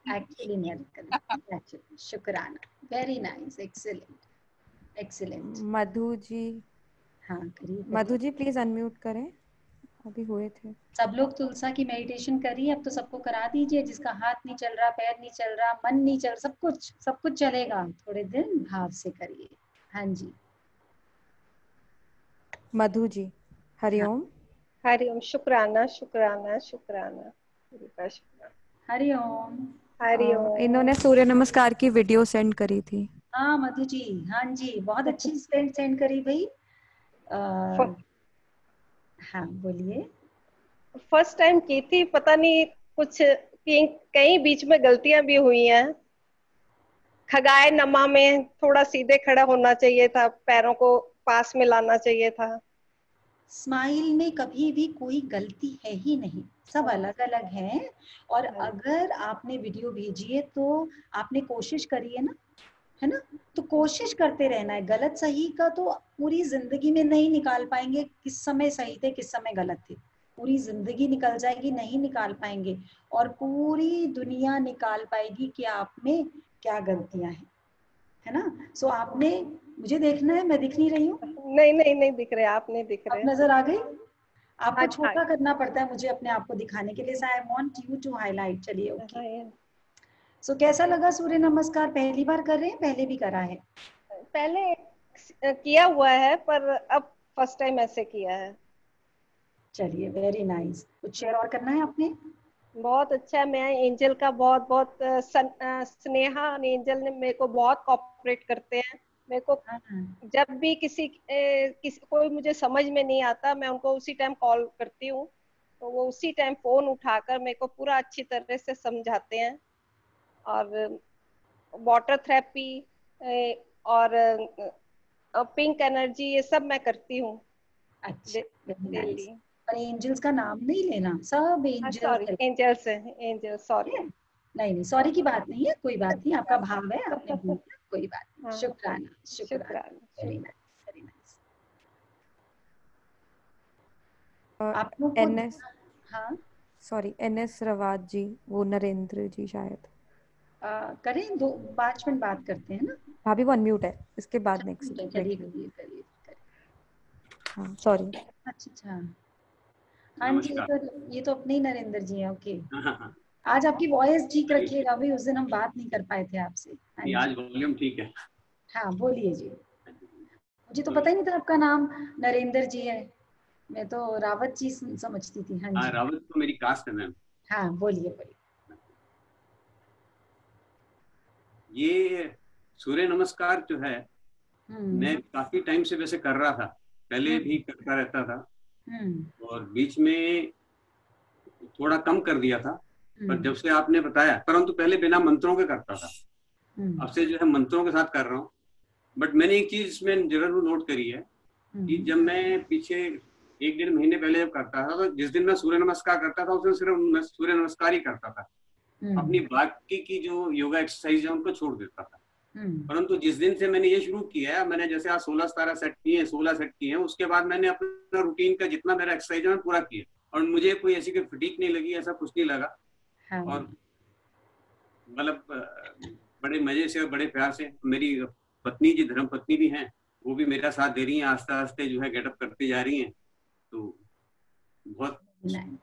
Speaker 2: एक्चुअली मेरिकल। शुक्राना, very nice, excellent excellent.
Speaker 1: Madhu ji.
Speaker 2: हाँ करिए।
Speaker 1: मधु जी प्लीज अनम्यूट करें, अभी हुए थे।
Speaker 2: सब लोग तुलसा की मेडिटेशन करिए, अब तो सबको करा दीजिए। जिसका हाथ नहीं चल रहा, पैर नहीं चल रहा, मन नहीं चल रहा, सब कुछ चलेगा। थोड़े दिन भाव से करिए। हाँ जी
Speaker 1: मधु जी। हरिओम।
Speaker 8: हरिओम, शुक्राना शुक्राना शुक्राना।
Speaker 2: हरिओम।
Speaker 8: हरिओम।
Speaker 1: इन्होंने सूर्य नमस्कार की वीडियो सेंड करी थी।
Speaker 2: हाँ मधु जी, हाँ जी बहुत अच्छी सेंड करी भाई। हाँ बोलिए।
Speaker 8: फर्स्ट टाइम की थी, पता नहीं कुछ कहीं बीच में गलतियां भी हुई हैं। खगाए नमा में थोड़ा सीधे खड़ा होना चाहिए था, पैरों को पास में लाना चाहिए था।
Speaker 2: स्माइल में कभी भी कोई गलती है ही नहीं, सब अलग अलग हैं। और अगर आपने वीडियो भेजी है तो आपने कोशिश करी है ना, है ना। तो कोशिश करते रहना है। गलत सही का तो पूरी जिंदगी में नहीं निकाल पाएंगे, किस समय सही थे किस समय गलत थे। पूरी जिंदगी निकल जाएगी, नहीं निकाल पाएंगे। और पूरी दुनिया निकाल पाएगी कि आप में क्या गलतियां हैं, है ना। सो आपने, मुझे देखना है, मैं दिख नहीं रही हूँ?
Speaker 8: नहीं दिख रहे, आप नहीं दिख रहे।
Speaker 2: नजर आ गई? आपको छोटा करना पड़ता है मुझे अपने आप को दिखाने के लिए। I want you to highlight. चलिए ओके। सो कैसा लगा सूर्य नमस्कार? पहली बार कर रहे हैं, पहले भी करा है?
Speaker 8: पहले किया हुआ है, पर अब फर्स्ट टाइम ऐसे किया है।
Speaker 2: चलिए वेरी नाइस। कुछ शेयर और करना है आपने?
Speaker 8: बहुत अच्छा। मैं एंजल का बहुत बहुत स्नेहा एंजल ने मेरे को बहुत कोऑपरेट करते हैं। मेरे को जब भी किसी कोई मुझे समझ में नहीं आता, मैं उनको उसी टाइम कॉल करती हूँ तो वो उसी टाइम फोन उठाकर मेरे को पूरा अच्छी तरह से समझाते हैं। और वाटर थेरेपी और पिंक एनर्जी ये सब मैं करती हूँ
Speaker 2: अच्छा, very nice.
Speaker 8: डेली।
Speaker 2: पर एंजल्स का नाम नहीं लेना, सब
Speaker 8: sorry,
Speaker 2: angels.
Speaker 8: Angels angel, sorry.
Speaker 2: नहीं सॉरी की बात नहीं है, कोई बात नहीं, आपका भाव है, आपने भूल गया, कोई बात नहीं।
Speaker 8: हाँ,
Speaker 2: शुक्राना शुक्राना,
Speaker 8: शुक्राना।
Speaker 2: Very nice very nice. आप लोग को
Speaker 9: एनएस,
Speaker 2: हाँ
Speaker 9: सॉरी, एनएस रवाज जी, वो नरेंद्र जी शायद।
Speaker 2: करें, 5 मिनट बात करते हैं ना
Speaker 9: भाभी वो अनम्यूट है, इसके बाद नेक्स्ट।
Speaker 2: चलिए करिए करिए।
Speaker 9: हाँ सॉरी।
Speaker 2: अच्छा हाँ जी, ये तो अपने ही नरेंद्र जी हैं। ओके,
Speaker 10: हाँ,
Speaker 2: आज आपकी वॉइस ठीक रखिएगा भाई, उस दिन हम बात नहीं कर पाए थे आपसे। हाँ जी,
Speaker 10: आज वॉल्यूम ठीक है।
Speaker 2: हाँ बोलिए जी। मुझे तो पता ही नहीं था आपका नाम नरेंद्र जी है, मैं तो रावत जी समझती थी। हाँ जी,
Speaker 10: रावत तो मेरी कास्ट है मैम।
Speaker 2: हाँ बोलिए बोलिए।
Speaker 10: ये सूर्य नमस्कार जो है, मैं काफी टाइम से वैसे कर रहा था, पहले भी करता रहता था, और बीच में थोड़ा कम कर दिया था, पर जब से आपने बताया, परंतु पहले बिना मंत्रों के करता था, अब से जो है मंत्रों के साथ कर रहा हूँ। बट मैंने एक चीज इसमें जरूर नोट करी है कि जब मैं पीछे 1-1.5 महीने पहले जब करता था, तो जिस दिन मैं सूर्य नमस्कार करता था उस दिन सिर्फ मैं सूर्य नमस्कार ही करता था, अपनी बाकी की जो योगा एक्सरसाइज है उनको छोड़ देता था। परंतु जिस दिन से मैंने ये शुरू किया है, मैंने जैसे आज 16-17 सेट किए हैं, 16 सेट किए हैं, उसके बाद मैंने अपना रूटीन का जितना मेरा एक्सरसाइज है पूरा किया, और मुझे कोई ऐसी कोई फटीक नहीं लगी, ऐसा कुछ नहीं लगा। और मतलब बड़े मजे से और बड़े प्यार से मेरी पत्नी जी, धर्म पत्नी भी हैं, वो भी मेरा साथ दे रही हैं, आस्ते आस्ते जो है गेटअप करती जा रही हैं। तो बहुत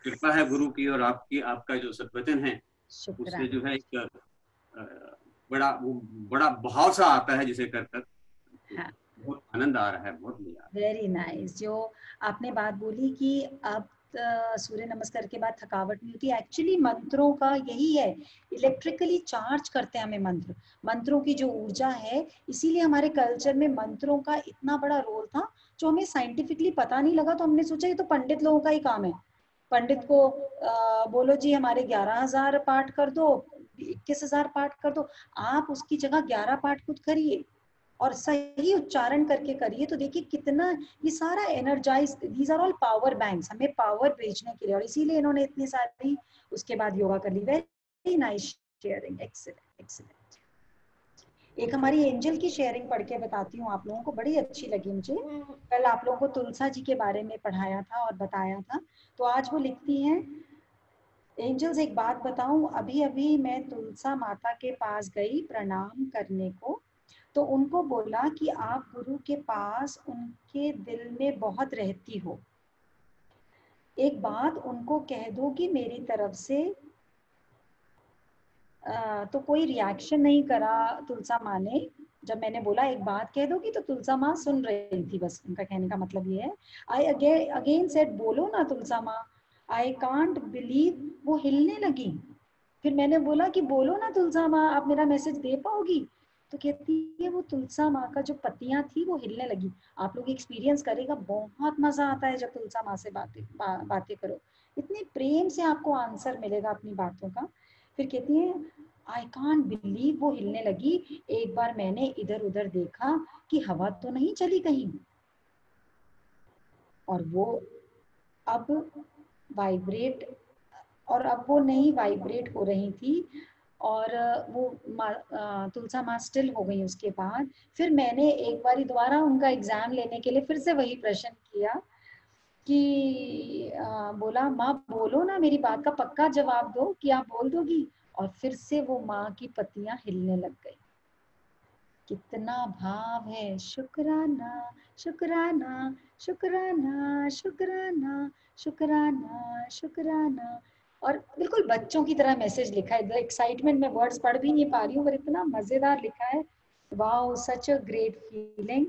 Speaker 10: कृपा है गुरु की, और आपकी, आपका जो सद्वचन है उससे जो है एक बड़ा भाव सा आता है जिसे कर कर। हाँ। बहुत आनंद आ रहा है, बहुत मजा।
Speaker 2: Very nice. जो आपने बात बोली कि अब सूर्य नमस्कार के बाद थकावट नहीं होती, एक्चुअली मंत्रों का यही है, इलेक्ट्रिकली चार्ज करते हैं हमें मंत्रों की जो ऊर्जा है, इसीलिए हमारे कल्चर में मंत्रों का इतना बड़ा रोल था, जो हमें साइंटिफिकली पता नहीं लगा, तो हमने सोचा ये तो पंडित लोगों का ही काम है, पंडित को बोलो जी हमारे 11,000 पाठ कर दो, 21,000 पाठ कर दो, आप उसकी जगह 11 पाठ खुद करिए और सही उच्चारण करके करिए, तो देखिए कितना ये सारा energise, these are all power banks, हमें पावर भेजने के लिए, और इसीलिए इन्होंने इतनी सारी उसके बाद योगा कर ली। Very nice sharing, excellent excellent. एक हमारी एंजल की शेयरिंग पढ़ के बताती हूँ आप लोगों को, बड़ी अच्छी लगी मुझे। कल आप लोगों को तुलसा जी के बारे में पढ़ाया था और बताया था, तो आज वो लिखती हैं, एंजल्स एक बात बताऊं, अभी अभी मैं तुलसा माता के पास गई प्रणाम करने को, तो उनको बोला कि आप गुरु के पास उनके दिल में बहुत रहती हो, एक बात उनको कह दो कि मेरी तरफ से। तो कोई रिएक्शन नहीं करा तुलसा माँ ने, जब मैंने बोला एक बात कह दो कि, तो तुलसा माँ सुन रही थी, बस उनका कहने का मतलब ये है। आई अगेन सेड बोलो ना तुलसा माँ, आई कांट बिलीव, वो हिलने लगी। फिर मैंने बोला कि बोलो ना तुलसा माँ, आप मेरा मैसेज दे पाओगी? तो कहती है वो तुलसा माँ का जो पत्तियां थी वो हिलने लगी। आप लोग एक्सपीरियंस करेगा, बहुत मजा आता है जब तुलसा माँ से बातें करो, इतने प्रेम से आपको आंसर मिलेगा अपनी बातों का। फिर कहती है आई कांट बिलीव, वो हिलने लगी, एक बार मैंने इधर उधर देखा कि हवा तो नहीं चली कहीं, और वो अब वाइब्रेट, और अब वो नहीं वाइब्रेट हो रही थी, और वो तुलसा माँ स्टिल हो गई। उसके बाद फिर मैंने एक बारी दोबारा उनका एग्जाम लेने के लिए फिर से वही प्रश्न किया कि बोला माँ बोलो ना, मेरी बात का पक्का जवाब दो कि आप बोल दोगी, और फिर से वो माँ की पत्तियां हिलने लग गई। कितना भाव है, शुक्राना शुक्राना शुक्राना शुक्राना शुक्राना शुक्राना, और बिल्कुल बच्चों की तरह मैसेज लिखा है, इधर एक्साइटमेंट में वर्ड्स पढ़ भी नहीं पा रही हूँ, पर इतना मजेदार लिखा है। Wow, such a great feeling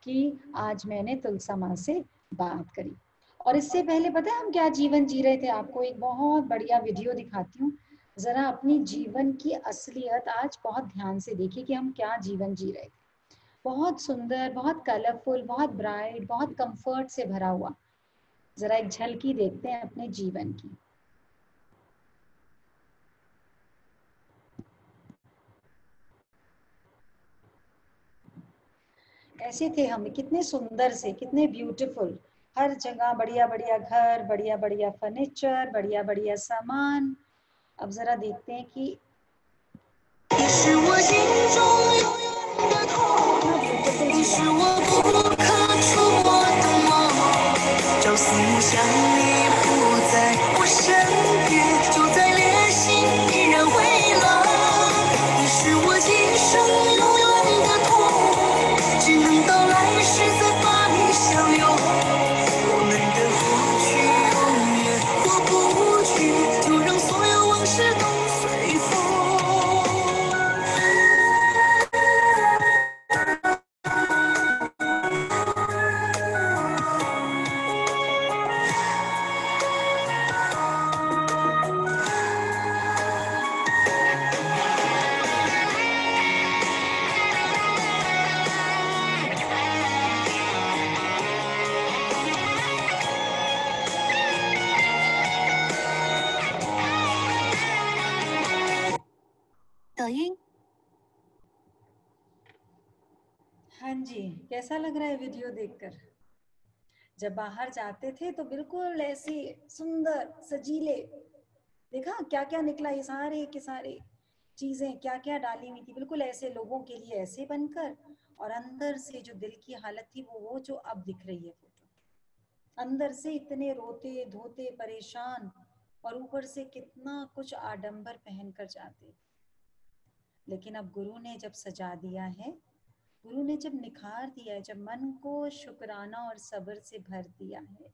Speaker 2: कि आज मैंने तुलसा माँ से बात करी। और इससे पहले पता है हम क्या जीवन जी रहे थे, आपको एक बहुत बढ़िया वीडियो दिखाती हूँ, जरा अपनी जीवन की असलियत आज बहुत ध्यान से देखिए कि हम क्या जीवन जी रहे थे। बहुत सुंदर, बहुत कलरफुल, बहुत ब्राइट, बहुत कंफर्ट से भरा हुआ। जरा एक झलकी देखते हैं अपने जीवन की। ऐसे थे हम, कितने सुंदर से, कितने ब्यूटीफुल, हर जगह बढ़िया बढ़िया घर, बढ़िया बढ़िया फर्नीचर, बढ़िया बढ़िया सामान। अब जरा देखते हैं कि हाँ जी, कैसा लग रहा है वीडियो देखकर? जब बाहर जाते थे तो बिल्कुल ऐसे सुंदर सजीले, देखा क्या क्या निकला, ये सारे के सारे चीजें क्या क्या डाली हुई थी, बिल्कुल ऐसे लोगों के लिए ऐसे बनकर, और अंदर से जो दिल की हालत थी वो जो अब दिख रही है फोटो, अंदर से इतने रोते धोते परेशान, और ऊपर से कितना कुछ आडंबर पहन कर जाते। लेकिन अब गुरु ने जब सजा दिया है, गुरु ने जब निखार दिया है, जब मन को शुक्राना और सब्र से भर दिया है,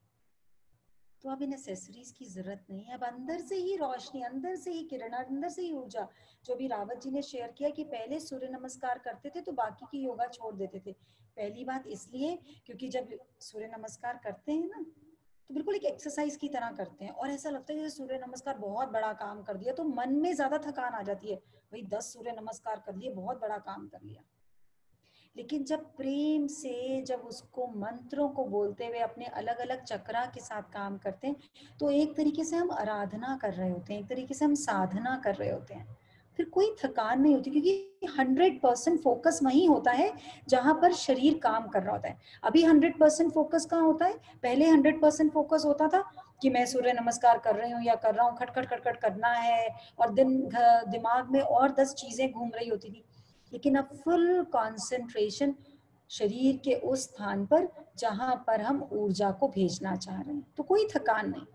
Speaker 2: तो अब इन एक्सेसरीज की जरूरत नहीं है। अब अंदर से ही रोशनी, अंदर से ही किरण, अंदर से ही ऊर्जा। जो भी रावत जी ने शेयर किया कि पहले सूर्य नमस्कार करते थे तो बाकी की योगा छोड़ देते थे। पहली बात इसलिए क्योंकि जब सूर्य नमस्कार करते हैं ना तो बिल्कुल एक एक्सरसाइज की तरह करते हैं, और ऐसा लगता है जैसे सूर्य नमस्कार बहुत बड़ा काम कर दिया, तो मन में ज्यादा थकान आ जाती है, भाई 10 सूर्य नमस्कार कर लिए, बहुत बड़ा काम कर लिया। लेकिन जब प्रेम से, जब उसको मंत्रों को बोलते हुए अपने अलग अलग चक्रा के साथ काम करते हैं, तो एक तरीके से हम आराधना कर रहे होते हैं, एक तरीके से हम साधना कर रहे होते हैं, फिर कोई थकान नहीं होती, क्योंकि 100% फोकस वहीं होता है जहां पर शरीर काम कर रहा होता है। अभी 100% फोकस कहाँ होता है? पहले 100% फोकस होता था कि मैं सूर्य नमस्कार कर रही हूँ या कर रहा हूँ, खटखट खटखट करना है, और दिमाग में और 10 चीजें घूम रही होती थी। लेकिन अब फुल कंसंट्रेशन शरीर के उस स्थान पर जहां पर हम ऊर्जा को भेजना चाह रहे हैं, तो कोई थकान नहीं,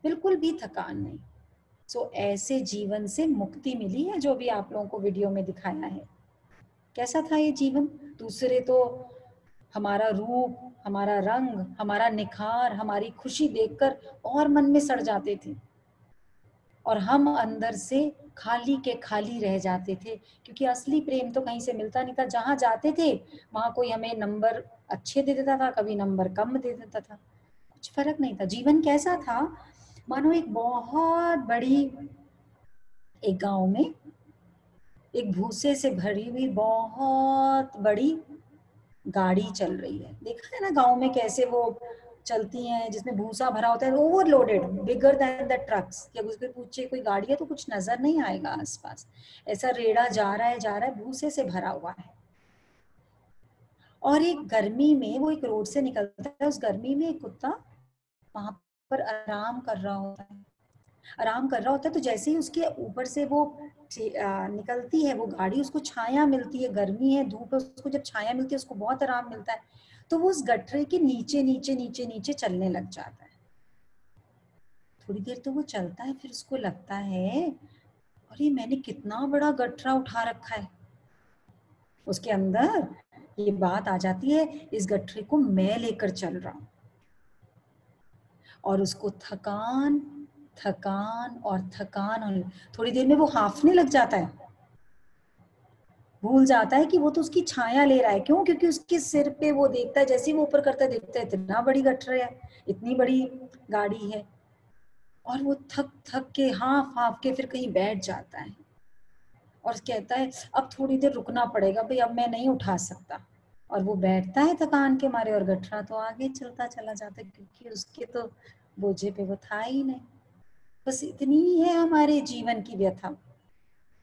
Speaker 2: बिल्कुल भी थकान नहीं। सो ऐसे जीवन से मुक्ति मिली है जो भी आप लोगों को वीडियो में दिखाया है। कैसा था ये जीवन? दूसरे तो हमारा रूप, हमारा रंग, हमारा निखार, हमारी खुशी देखकर और मन में सड़ जाते थे, और हम अंदर से खाली के खाली रह जाते थे, क्योंकि असली प्रेम तो कहीं से मिलता नहीं था। जहां जाते थे वहां कोई हमें नंबर अच्छे दे देता था, कभी नंबर कम दे देता था, कुछ फर्क नहीं था। जीवन कैसा था? मानो एक बहुत बड़ी, एक गांव में एक भूसे से भरी हुई बहुत बड़ी गाड़ी चल रही है। देखा है ना गांव में कैसे वो चलती हैं, जिसमें भूसा भरा होता है, overloaded, bigger than the trucks. कि अगर उसके पीछे कोई गाड़ी है तो कुछ नजर नहीं आएगा आसपास, ऐसा रेड़ा जा रहा है, भूसे से भरा हुआ है। और एक गर्मी में वो एक रोड से निकलता है, उस गर्मी में एक कुत्ता वहां पर आराम कर रहा होता है, तो जैसे ही उसके ऊपर से वो निकलती है वो गाड़ी, उसको छाया मिलती है, गर्मी है, धूप है, उसको जब छाया मिलती है उसको बहुत आराम मिलता है, तो वो उस गठरे के नीचे नीचे नीचे नीचे चलने लग जाता है। थोड़ी देर तो वो चलता है, फिर उसको लगता है अरे मैंने कितना बड़ा गठरा उठा रखा है। उसके अंदर ये बात आ जाती है, इस गठरे को मैं लेकर चल रहा हूं, और उसको थकान और थकान, थोड़ी देर में वो हांफने लग जाता है, भूल जाता है कि वो तो उसकी छाया ले रहा है। क्यों? क्योंकि उसके सिर पे वो देखता है, जैसे ही वो ऊपर करता है देखता है इतना बड़ी गठरी है, इतनी बड़ी गाड़ी है, और वो थक थक के हाफ के फिर कहीं बैठ जाता है और कहता है अब थोड़ी देर रुकना पड़ेगा भाई, अब मैं नहीं उठा सकता। और वो बैठता है थकान के मारे और गठरा तो आगे चलता चला जाता है, क्योंकि उसके तो बोझे पे वो था ही नहीं। बस इतनी ही है हमारे जीवन की व्यथा।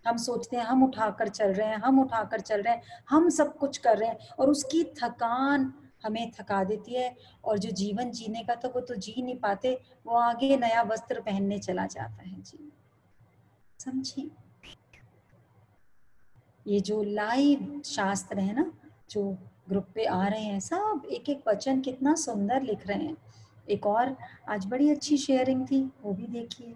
Speaker 2: हम सोचते हैं हम उठाकर चल रहे हैं, हम उठाकर चल रहे हैं, हम सब कुछ कर रहे हैं, और उसकी थकान हमें थका देती है। और जो जीवन जीने का तो वो तो जी नहीं पाते, वो आगे नया वस्त्र पहनने चला जाता है जी। समझिए, ये जो लाइव शास्त्र है ना, जो ग्रुप पे आ रहे हैं, सब एक एक वचन कितना सुंदर लिख रहे हैं। एक और आज बड़ी अच्छी शेयरिंग थी, वो भी देखिए।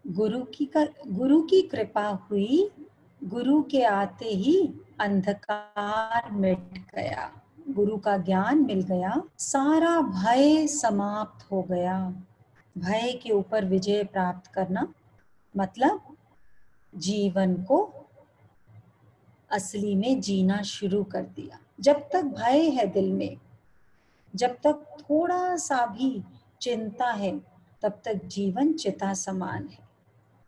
Speaker 2: गुरु की कृपा हुई, गुरु के आते ही अंधकार मिट गया। गुरु का ज्ञान मिल गया, सारा भय समाप्त हो गया। भय के ऊपर विजय प्राप्त करना मतलब जीवन को असली में जीना शुरू कर दिया। जब तक भय है दिल में, जब तक थोड़ा सा भी चिंता है, तब तक जीवन चिता समान है।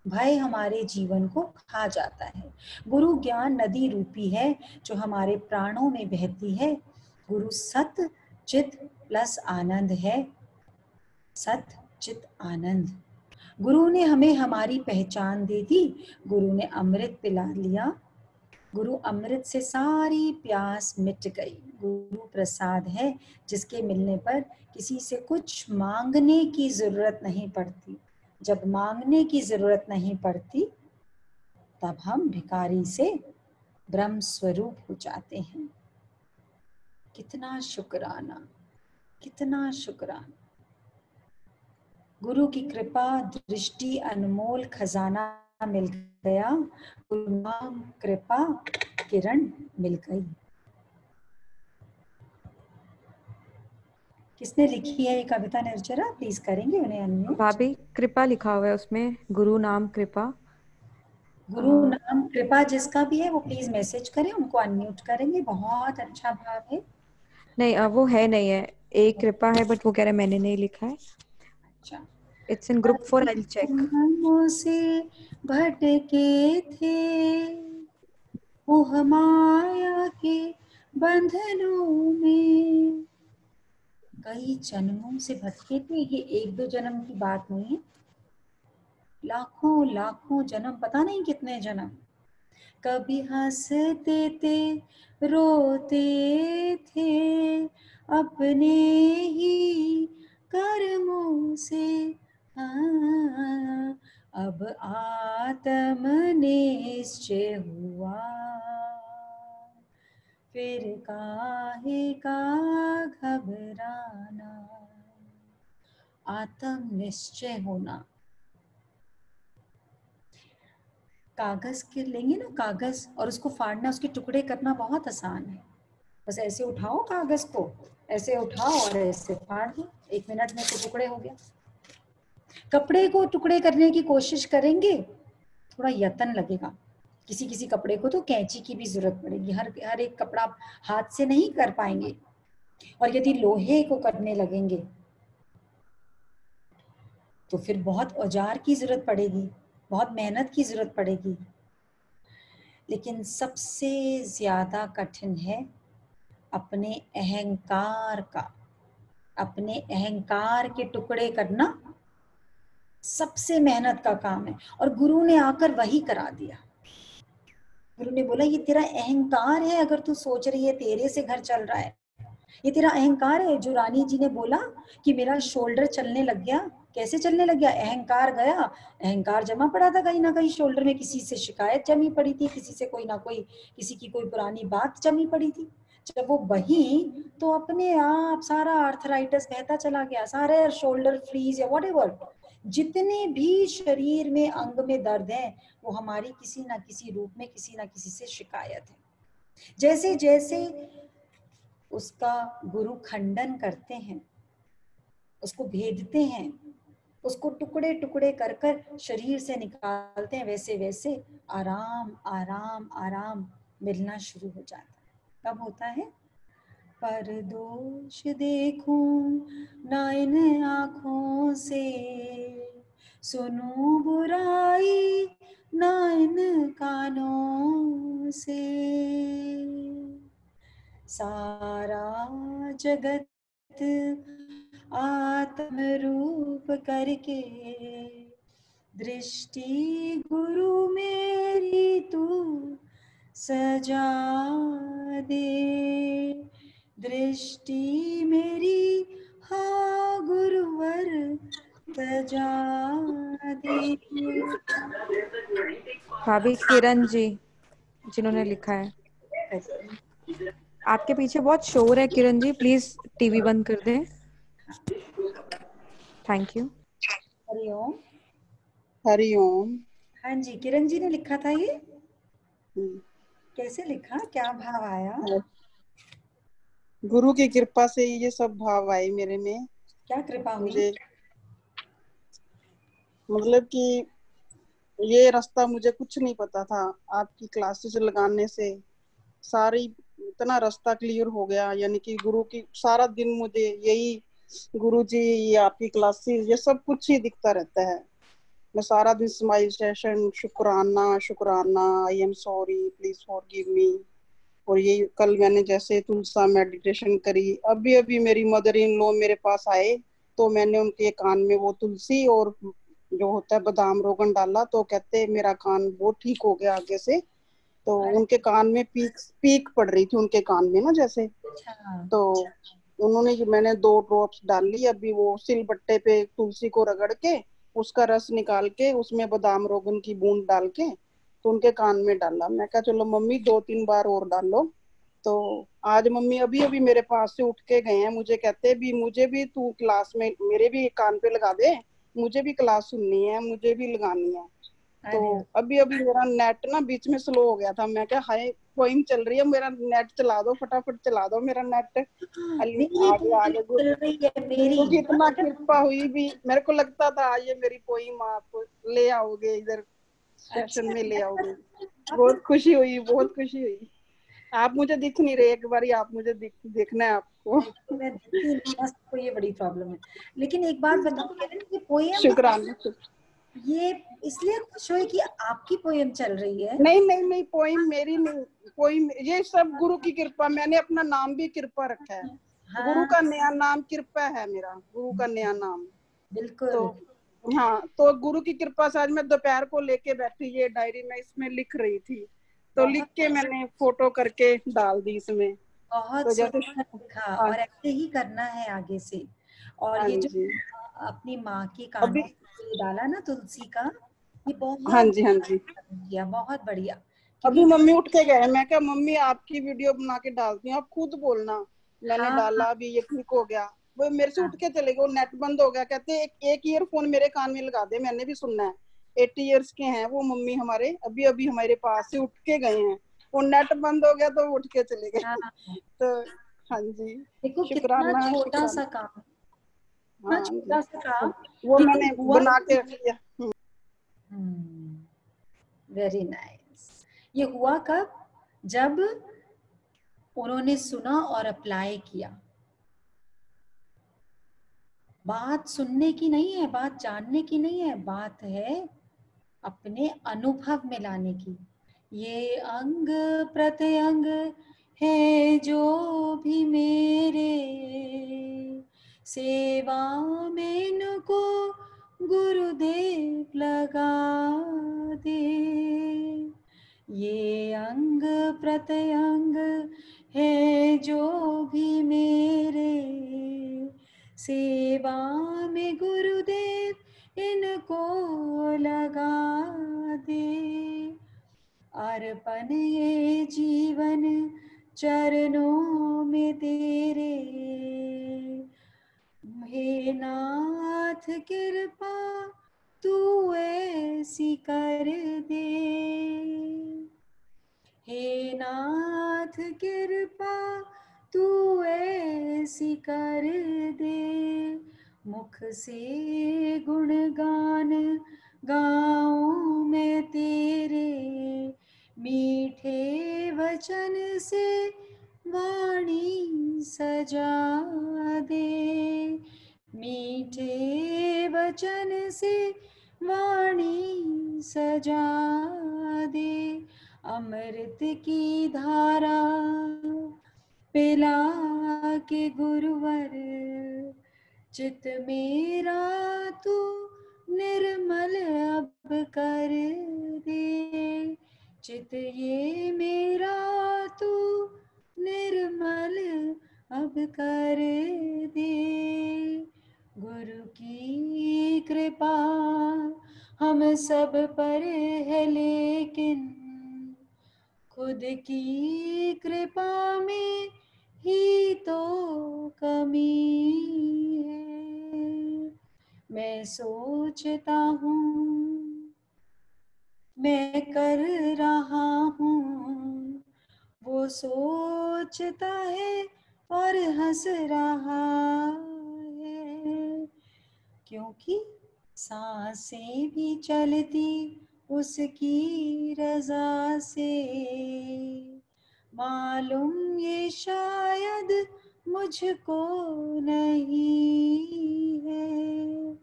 Speaker 2: भय हमारे जीवन को खा जाता है। गुरु ज्ञान नदी रूपी है जो हमारे प्राणों में बहती है। गुरु सत चित प्लस आनंद है। सत चित आनंद। गुरु ने हमें हमारी पहचान दे दी। गुरु ने अमृत पिला लिया। गुरु अमृत से सारी प्यास मिट गई। गुरु प्रसाद है जिसके मिलने पर किसी से कुछ मांगने की जरूरत नहीं पड़ती। जब मांगने की जरूरत नहीं पड़ती, तब हम भिखारी से ब्रह्म स्वरूप हो जाते हैं। कितना शुक्राना, कितना शुक्राना। गुरु की कृपा दृष्टि अनमोल खजाना मिल गया। गुरु नाम कृपा किरण मिल गई। किसने लिखी है ये कविता निर्जरा? प्लीज करेंगे उन्हें अनम्यूट।
Speaker 9: भाभी कृपा लिखा हुआ है उसमें, गुरु नाम कृपा।
Speaker 2: गुरु नाम कृपा जिसका भी है वो प्लीज मैसेज करें, उनको अनम्यूट करेंगे। बहुत अच्छा भाव है।
Speaker 9: नहीं वो है नहीं है, एक कृपा है बट वो कह रहे मैंने नहीं लिखा है।
Speaker 2: अच्छा,
Speaker 9: it's in group 4, I will check.
Speaker 2: मनों से भटके थे मोह माया के बंधनों में। कई जन्मों से भटके थे। ये एक दो जन्म की बात नहीं है, लाखों लाखों जन्म, पता नहीं कितने जन्म। कभी हंसते थे, रोते थे अपने ही कर्मों से। हाँ, अब आत्म निश्चय हुआ, फिर काहे का घबराना। आत्म निश्चय होना। कागज के लेंगे ना, कागज, और उसको फाड़ना, उसके टुकड़े करना बहुत आसान है। बस ऐसे उठाओ कागज को, ऐसे उठाओ और ऐसे फाड़ दो, 1 मिनट में तो टुकड़े हो गया। कपड़े को टुकड़े करने की कोशिश करेंगे, थोड़ा यत्न लगेगा। किसी किसी कपड़े को तो कैंची की भी जरूरत पड़ेगी। हर एक कपड़ा आप हाथ से नहीं कर पाएंगे। और यदि लोहे को करने लगेंगे तो फिर बहुत औजार की जरूरत पड़ेगी, बहुत मेहनत की जरूरत पड़ेगी। लेकिन सबसे ज्यादा कठिन है अपने अहंकार का, अपने अहंकार के टुकड़े करना सबसे मेहनत का काम है। और गुरु ने आकर वही करा दिया। गुरु ने बोला ये तेरा अहंकार है, अगर तू सोच रही है तेरे से घर चल रहा है, ये तेरा अहंकार है। जो रानी जी ने बोला कि मेरा शोल्डर चलने लग गया, कैसे चलने लग गया? अहंकार गया, अहंकार जमा पड़ा था कहीं ना कहीं शोल्डर में, किसी से शिकायत जमी पड़ी थी, किसी से कोई ना कोई, किसी की कोई पुरानी बात जमी पड़ी थी। जब वो बही तो अपने आप सारा आर्थराइटिस बहता चला गया, सारे शोल्डर फ्रीज या व्हाटएवर, जितने भी शरीर में अंग में दर्द है वो हमारी किसी ना किसी रूप में किसी ना किसी से शिकायत है। जैसे जैसे उसका गुरु खंडन करते हैं, उसको भेदते हैं, उसको टुकड़े टुकड़े कर कर शरीर से निकालते हैं, वैसे वैसे आराम आराम आराम मिलना शुरू हो जाता है। कब होता है? पर दोष देखूं ना इन आँखों से, सुनूं बुराई ना इन कानों से। सारा जगत आत्म रूप करके, दृष्टि गुरु मेरी तू सजा दे, दृष्टि मेरी हाँ गुरुवर सजा दे।
Speaker 9: भाभी किरण जी जिन्होंने लिखा है। आपके पीछे बहुत शोर है किरण जी, प्लीज टीवी बंद कर दें। Thank you.
Speaker 2: हरिओम।
Speaker 11: हरिओम।
Speaker 2: हाँ जी, किरण जी ने लिखा था ये। कैसे लिखा, क्या भाव आया?
Speaker 11: गुरु की कृपा से ये सब भाव आए मेरे में।
Speaker 2: क्या कृपा हुई?
Speaker 11: मुझे मतलब कि ये रास्ता मुझे कुछ नहीं पता था, आपकी क्लासेस लगाने से सारी इतना रास्ता क्लियर हो गया। यानी कि गुरु की सारा दिन मुझे यही गुरु जी, ये आपकी क्लासेस, ये सब कुछ ही दिखता रहता है। मैं सारा दिन स्माइल सेशन, शुक्राना शुक्राना, I am sorry, please forgive me. और ये कल मैंने जैसे तुलसा मेडिटेशन करी, अभी अभी मेरी मदर इन लॉ मेरे पास आए तो मैंने उनके कान में वो तुलसी और जो होता है बादाम रोगन डाला, तो कहते मेरा कान बहुत ठीक हो गया आगे से। तो उनके कान में पीक पड़ रही थी उनके कान में ना जैसे, तो उन्होंने मैंने 2 ड्रॉप्स डाल ली। अभी वो सिलबट्टे पे तुलसी को रगड़ के उसका रस निकाल के उसमें बादाम रोगन की बूंद डाल के तो उनके कान में डाला। मैं कहा चलो मम्मी 2-3 बार और डालो। तो आज मम्मी अभी अभी मेरे पास से उठ के गए हैं, मुझे कहते भी मुझे भी तू क्लास में मेरे भी कान पे लगा दे, मुझे भी क्लास सुननी है, मुझे भी लगानी है। तो अभी अभी मेरा नेट ना बीच में स्लो हो गया था, मैं क्या हाय पोइम चल रही है, मेरा नेट चला दो, फटाफट चला दो मेरा नेट। आगे आगे गुरु की इतना कृपा हुई भी, मेरे को लगता था ये मेरी पोइम आप ले आओगे इधर सेक्शन में ले आओगे। बहुत खुशी हुई, बहुत खुशी हुई। आप मुझे दिख नहीं रहे, एक बार आप मुझे देखना है आपको।
Speaker 2: मैं दिखती नहीं, बस तो ये बड़ी प्रॉब्लम है। लेकिन एक बात बताओ किरण, ये पोएम
Speaker 11: शुक्राना,
Speaker 2: ये इसलिए खुश हुई कि आपकी पोएम चल रही है?
Speaker 11: नहीं नहीं नहीं, पोएम मेरी नहीं, पोएम ये सब गुरु की कृपा। मैंने अपना नाम भी कृपा रखा है। हाँ। गुरु का नया नाम कृपा है मेरा, गुरु का नया नाम।
Speaker 2: बिल्कुल।
Speaker 11: तो हाँ, तो गुरु की कृपा से आज मैं दोपहर को लेके बैठी ये डायरी, में इसमें लिख रही थी, तो लिख के मैंने फोटो करके डाल दी इसमें।
Speaker 2: बहुत
Speaker 11: तो
Speaker 2: सुंदर लिखा, और ऐसे ही करना है आगे से। और ये जो अपनी माँ की कानों में डाला ना तुलसी का, ये बहुत
Speaker 11: हाँ जी, हाँ जी,
Speaker 2: किया, बहुत बढ़िया।
Speaker 11: अभी मम्मी उठ के गए, मैं क्या मम्मी आपकी वीडियो बना के डालती हूँ, आप खुद बोलना। मैंने डाला, अभी ये ठीक हो गया। वो मेरे से उठ के चले गए, नेट बंद हो गया, कहते एक ईयरफोन मेरे कान में लगा दे, मैंने भी सुनना है। 80 इयर्स के हैं वो मम्मी हमारे, अभी अभी हमारे पास से उठ के गए हैं, वो नेट बंद हो गया तो उठ के चले गए। तो हाँ जी,
Speaker 2: देखो कितना छोटा सा काम,
Speaker 11: हाँ
Speaker 2: छोटा सा काम,
Speaker 11: वो मैंने बना के रख दिया।
Speaker 2: Very nice. ये हुआ कब? जब उन्होंने सुना और अप्लाई किया। बात सुनने की नहीं है, बात जानने की नहीं है, बात है अपने अनुभव में लाने की। ये अंग प्रत्यंग है जो भी मेरे, सेवा में इनको गुरुदेव लगा दे। ये अंग प्रत्यंग है जो भी मेरे, सेवा में गुरुदेव इनको लगा दे। अर्पण ये जीवन चरणों में तेरे, हे नाथ कृपा तू ऐसी कर दे। हे नाथ कृपा तू ऐसी कर दे। मुख से गुणगान गाऊं मैं तेरे, मीठे वचन से वाणी सजा दे, मीठे वचन से वाणी सजा दे, अमृत की धारा पिला के गुरुवर, चित मेरा तू निर्मल अब कर दे, चित ये मेरा तू निर्मल अब कर दे। गुरु की कृपा हम सब पर है, लेकिन खुद की कृपा में ही तो कमी है। मैं सोचता हूँ मैं कर रहा हूँ, वो सोचता है और हंस रहा है, क्योंकि सांसें भी चलती उसकी रजा से। मालूम ये शायद मुझको नहीं है,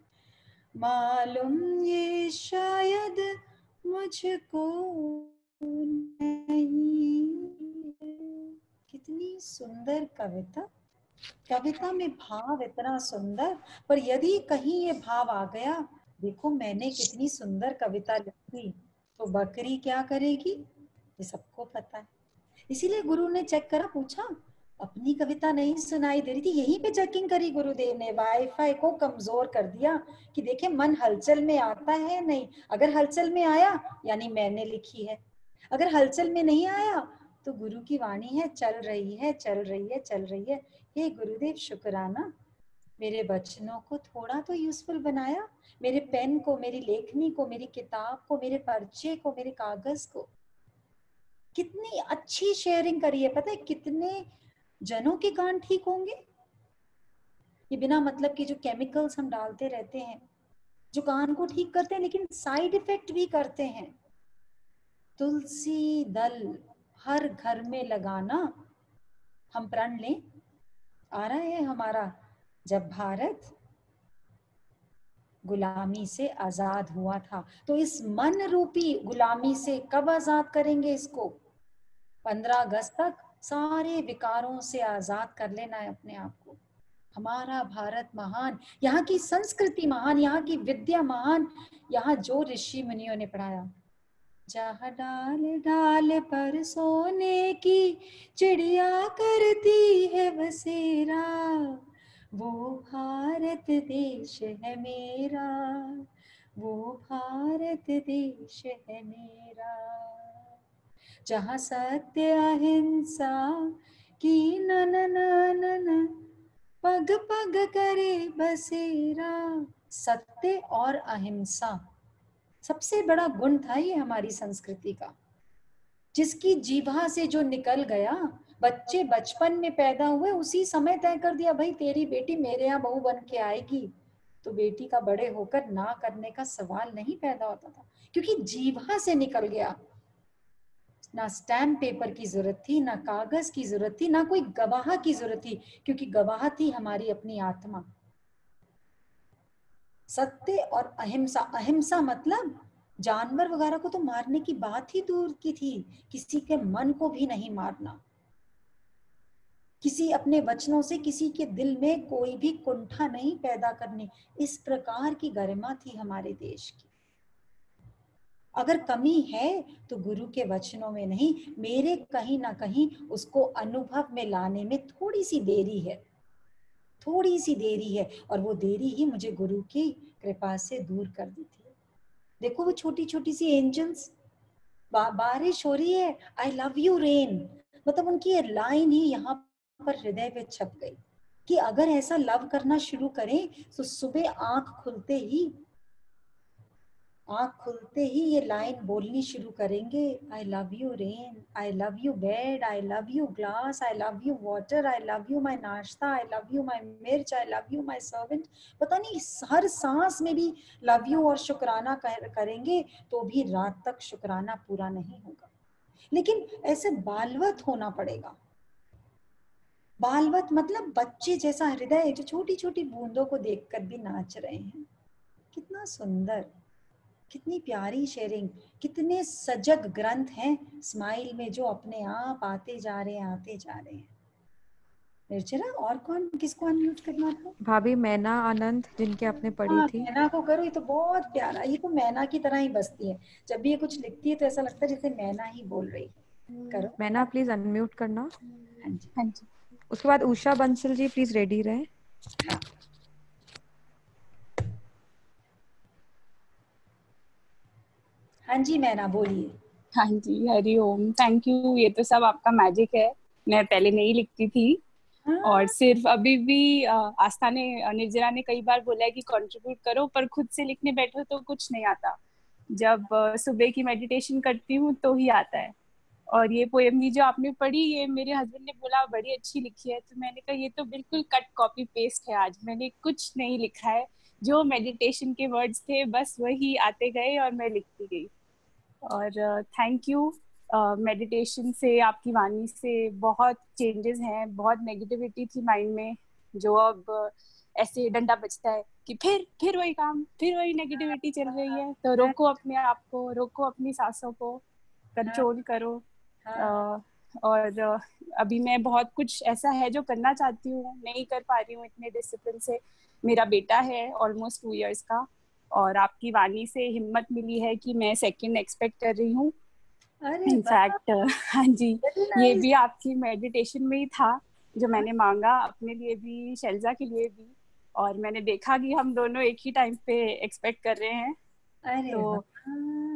Speaker 2: मालूम ये शायद मुझको नहीं है। कितनी सुंदर कविता, कविता में भाव इतना सुंदर, पर यदि कहीं ये भाव आ गया, देखो मैंने कितनी सुंदर कविता लिखी, तो बकरी क्या करेगी ये सबको पता है। इसीलिए गुरु ने चेक करा, पूछा अपनी कविता नहीं सुनाई दे रही थी, यहीं पे चेकिंग करी गुरुदेव ने, वाईफाई को कमजोर कर दिया कि देखे मन हलचल में आता है नहीं, अगर हलचल में आया यानी मैंने लिखी है, अगर हलचल में नहीं आया तो गुरु की वाणी है, चल रही है चल रही है चल रही है। हे गुरुदेव शुक्राना, मेरे वचनों को थोड़ा तो यूजफुल बनाया, मेरे पेन को, मेरी लेखनी को, मेरी किताब को, मेरे पर्चे को, मेरे कागज को। कितनी अच्छी शेयरिंग करी है, पता है कितने जनों के कान ठीक होंगे। ये बिना मतलब की जो केमिकल्स हम डालते रहते हैं, जो कान को ठीक करते हैं लेकिन साइड इफेक्ट भी करते हैं। तुलसी दल हर घर में लगाना। हम प्रण लें, आ रहा है हमारा, जब भारत गुलामी से आजाद हुआ था, तो इस मन रूपी गुलामी से कब आजाद करेंगे इसको? 15 अगस्त तक सारे विकारों से आजाद कर लेना है अपने आप को। हमारा भारत महान, यहाँ की संस्कृति महान, यहाँ की विद्या महान, यहाँ जो ऋषि मुनियों ने पढ़ाया। जहाँ डाल डाल पर सोने की चिड़िया करती है बसेरा, वो भारत देश है मेरा, वो भारत देश है मेरा। जहाँ सत्य अहिंसा की नन नन पग पग करे बसेरा। सत्य और अहिंसा सबसे बड़ा गुण था ये हमारी संस्कृति का, जिसकी जीवा से जो निकल गया। बच्चे बचपन में पैदा हुए, उसी समय तय कर दिया भाई तेरी बेटी मेरे यहाँ बहू बन के आएगी, तो बेटी का बड़े होकर ना करने का सवाल नहीं पैदा होता था, क्योंकि जीवा से निकल गया। ना स्टैम्प पेपर की जरूरत थी, ना कागज की जरूरत थी, ना कोई गवाह की जरूरत थी, क्योंकि गवाह थी हमारी अपनी आत्मा। सत्य और अहिंसा, अहिंसा मतलब जानवर वगैरह को तो मारने की बात ही दूर की थी, किसी के मन को भी नहीं मारना, किसी अपने वचनों से किसी के दिल में कोई भी कुंठा नहीं पैदा करनी। इस प्रकार की गरिमा थी हमारे देश की। अगर कमी है तो गुरु के वचनों में नहीं, मेरे कहीं ना कहीं उसको अनुभव में लाने में थोड़ी सी देरी है, थोड़ी सी देरी है, और वो देरी ही मुझे गुरु की कृपा से दूर कर दी थी। देखो वो छोटी छोटी सी एंजल्स, बारिश हो रही है, आई लव यू रेन, मतलब उनकी ये लाइन ही यहाँ पर हृदय पे छप गई कि अगर ऐसा लव करना शुरू करें तो सुबह आंख खुलते ही ये लाइन बोलनी शुरू करेंगे, आई love you rain, I love you bed, I love you glass, I love you water, I love you माई नाश्ता, आई लव यू माई मिर्च, आई लव यू माई सर्वेंट। पता नहीं हर सांस में भी लव यू और शुक्राना करेंगे तो भी रात तक शुक्राना पूरा नहीं होगा, लेकिन ऐसे बालवत होना पड़ेगा। बालवत मतलब बच्चे जैसा हृदय, जो छोटी छोटी बूंदों को देखकर भी नाच रहे हैं। कितना सुंदर, कितनी प्यारी शेयरिंग, कितने सजग ग्रंथ हैं स्माइल में जो अपने आप आते जा रहे हैं। निर्जरा, और कौन किसको अनम्यूट करना था?
Speaker 9: भाभी मैना आनंद, जिनके आपने पढ़ी थी।
Speaker 2: मैना को करो, ये तो बहुत प्यारा, ये तो मैना की तरह ही बसती है। जब भी ये कुछ लिखती है तो ऐसा लगता है जैसे मैना ही बोल रही है। करो
Speaker 9: मैना, प्लीज अनम्यूट करना।
Speaker 2: हाँ जी।
Speaker 3: हाँ जी।
Speaker 9: उसके बाद उषा बंसल जी, प्लीज रेडी रहे।
Speaker 2: हाँ जी मैना बोलिए।
Speaker 12: हाँ जी, हरिओम। थैंक यू, ये तो सब आपका मैजिक है। मैं पहले नहीं लिखती थी और सिर्फ अभी भी आस्था ने, निर्जरा ने कई बार बोला है कि कंट्रीब्यूट करो, पर खुद से लिखने बैठो तो कुछ नहीं आता। जब सुबह की मेडिटेशन करती हूँ तो ही आता है। और ये पोएम भी जो आपने पढ़ी, ये मेरे हस्बैंड ने बोला बड़ी अच्छी लिखी है, तो मैंने कहा ये तो बिल्कुल कट कॉपी पेस्ट है। आज मैंने कुछ नहीं लिखा है, जो मेडिटेशन के वर्ड्स थे बस वही आते गए और मैं लिखती गई। और थैंक यू। मेडिटेशन से, आपकी वाणी से बहुत चेंजेस हैं। बहुत नेगेटिविटी थी माइंड में, जो अब ऐसे डंडा बजता है कि फिर वही काम, फिर वही नेगेटिविटी चल रही है। तो रोको अपने आप को, रोको अपनी सांसों को, कंट्रोल करो। और अभी मैं बहुत कुछ ऐसा है जो करना चाहती हूँ, नहीं कर पा रही हूँ इतने डिसिप्लिन से। मेरा बेटा है ऑलमोस्ट 2 इयर्स का, और आपकी वाणी से हिम्मत मिली है कि मैं सेकंड एक्सपेक्ट कर रही हूँ। इनफैक्ट हाँ जी, ये भी आपकी मेडिटेशन में ही था जो मैंने मांगा, अपने लिए भी, शैलजा के लिए भी। और मैंने देखा कि हम दोनों एक ही टाइम पे एक्सपेक्ट कर रहे हैं। तो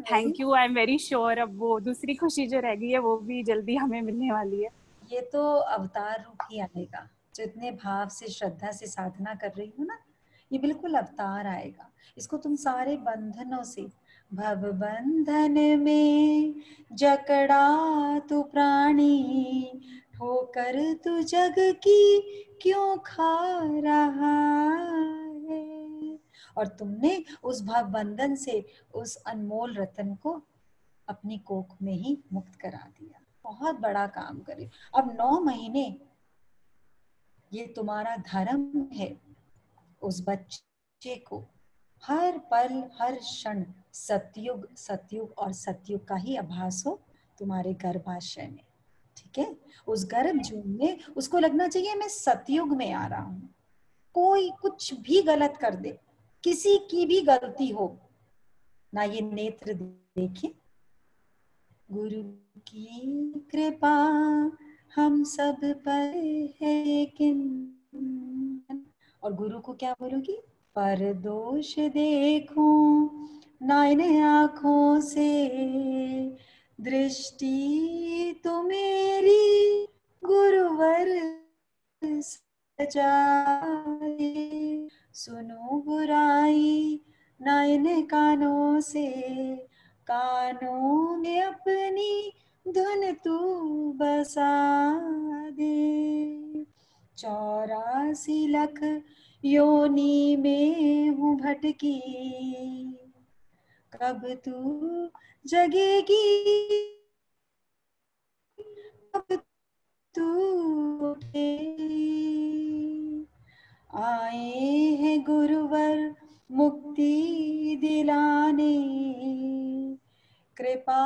Speaker 12: thank you. I am very sure अब वो दूसरी खुशी जो रह गई है वो भी जल्दी हमें मिलने वाली है।
Speaker 2: ये तो अवतार रूप ही आएगा। जो इतने भाव से, श्रद्धा से साधना कर रही हो ना, ये बिल्कुल अवतार आएगा। इसको तुम सारे बंधनों से, भव बंधन में जकड़ा तू प्राणी, ठोकर तू जग की क्यों खा रहा है। और तुमने उस भव बंधन से उस अनमोल रतन को अपनी कोख में ही मुक्त करा दिया। बहुत बड़ा काम करे। अब 9 महीने ये तुम्हारा धर्म है उस बच्चे को हर पल हर क्षण सतयुग सतयुग और सतयुग का ही आभास हो तुम्हारे गर्भाशय में। ठीक है, उस गर्भ जून में उसको लगना चाहिए मैं सतयुग में आ रहा हूं। कोई कुछ भी गलत कर दे, किसी की भी गलती हो ना, ये नेत्र देखे। गुरु की कृपा हम सब पर है लेकिन, और गुरु को क्या बोलोगी? पर दोष देखूं ना इन आँखों से, दृष्टि तो मेरी गुरुवर सजाए। सुनो बुराई ना इन कानों से, कानों में अपनी धुन तू बसा दे। 84 लाख योनि में हूँ भटकी, कब तू जगेगी, कब तू उठेगी। आए हैं गुरुवर मुक्ति दिलाने, कृपा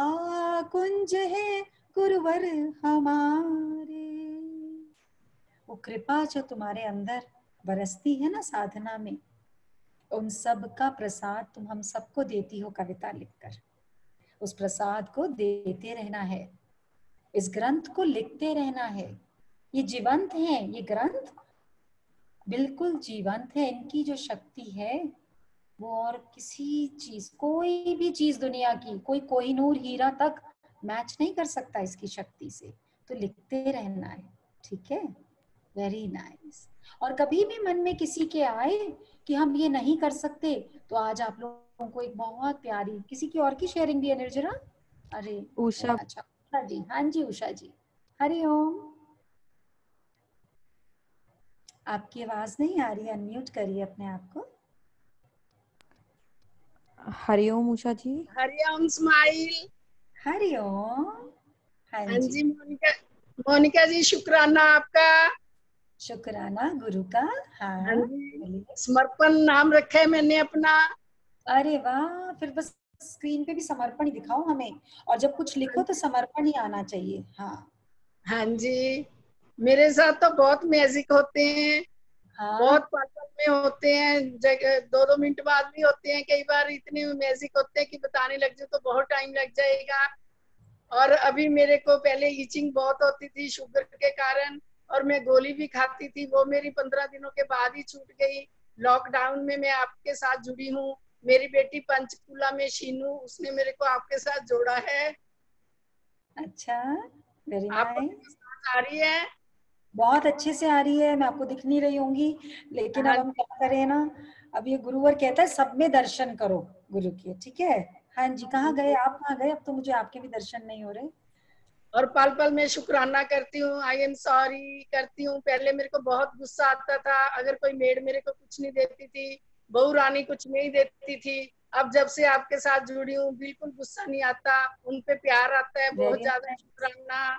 Speaker 2: कुंज है गुरुवर हमारे। वो कृपा जो तुम्हारे अंदर बरसती है ना साधना में, उन सब का प्रसाद तुम हम सबको देती हो कविता लिखकर। उस प्रसाद को देते रहना है, इस ग्रंथ को लिखते रहना है। ये जीवंत है, ये ग्रंथ बिल्कुल जीवंत है। इनकी जो शक्ति है वो और किसी चीज, कोई भी चीज दुनिया की, कोई कोहिनूर हीरा तक मैच नहीं कर सकता इसकी शक्ति से। तो लिखते रहना है, ठीक है? Very nice. और कभी भी मन में किसी के आए कि हम ये नहीं कर सकते, तो आज आप लोगों को एक बहुत प्यारी, किसी की और की शेयरिंग भी है निर्जरा? अरे
Speaker 9: उषा।
Speaker 2: अच्छा उषा जी, हाँ जी उषा जी, हरिओम। आपकी आवाज नहीं आ रही, अनम्यूट करिए अपने आप को।
Speaker 9: हरिओम उषा जी।
Speaker 11: हरिओम स्माइल।
Speaker 2: हरिओम। हाँ जी
Speaker 11: मोनिका जी, शुक्राना आपका।
Speaker 2: शुक्राना गुरु का। हाँ
Speaker 13: समर्पण नाम रखा है मैंने अपना।
Speaker 2: अरे वाह, फिर बस स्क्रीन पे भी समर्पण ही दिखाओ हमें, और जब कुछ लिखो तो समर्पण ही आना चाहिए। हाँ
Speaker 13: हाँ जी, मेरे साथ तो बहुत मैजिक होते हैं।
Speaker 2: हाँ?
Speaker 13: बहुत पागल में होते हैं, 2-2 मिनट बाद भी होते हैं, कई बार इतने मैजिक होते हैं कि बताने लग जाए तो बहुत टाइम लग जाएगा। और अभी मेरे को पहले ईचिंग बहुत होती थी शुगर के कारण, और मैं गोली भी खाती थी, वो मेरी 15 दिनों के बाद ही छूट गई। लॉकडाउन में मैं आपके साथ जुड़ी हूँ। मेरी बेटी पंचकूला में शीनू, उसने मेरे को आपके साथ जोड़ा है।
Speaker 2: अच्छा, वेरी नाइस।
Speaker 13: आ रही है?
Speaker 2: बहुत अच्छे से आ रही है, मैं आपको दिख नहीं रही होंगी, लेकिन अब हम क्या करें ना, अब ये गुरुवर कहता है सब में दर्शन करो गुरु के, ठीक है। हाँ जी, कहाँ गए आप, कहाँ गए? अब तो मुझे आपके भी दर्शन नहीं हो रहे।
Speaker 13: और पल पल में शुक्राना करती हूँ, आई एम सॉरी करती हूँ। पहले मेरे को बहुत गुस्सा आता था, अगर कोई मेड मेरे को कुछ नहीं देती थी, बहू रानी कुछ नहीं देती थी। अब जब से आपके साथ जुड़ी हूँ बिल्कुल गुस्सा नहीं आता, उन पे प्यार आता है, बहुत ज्यादा। शुक्राना।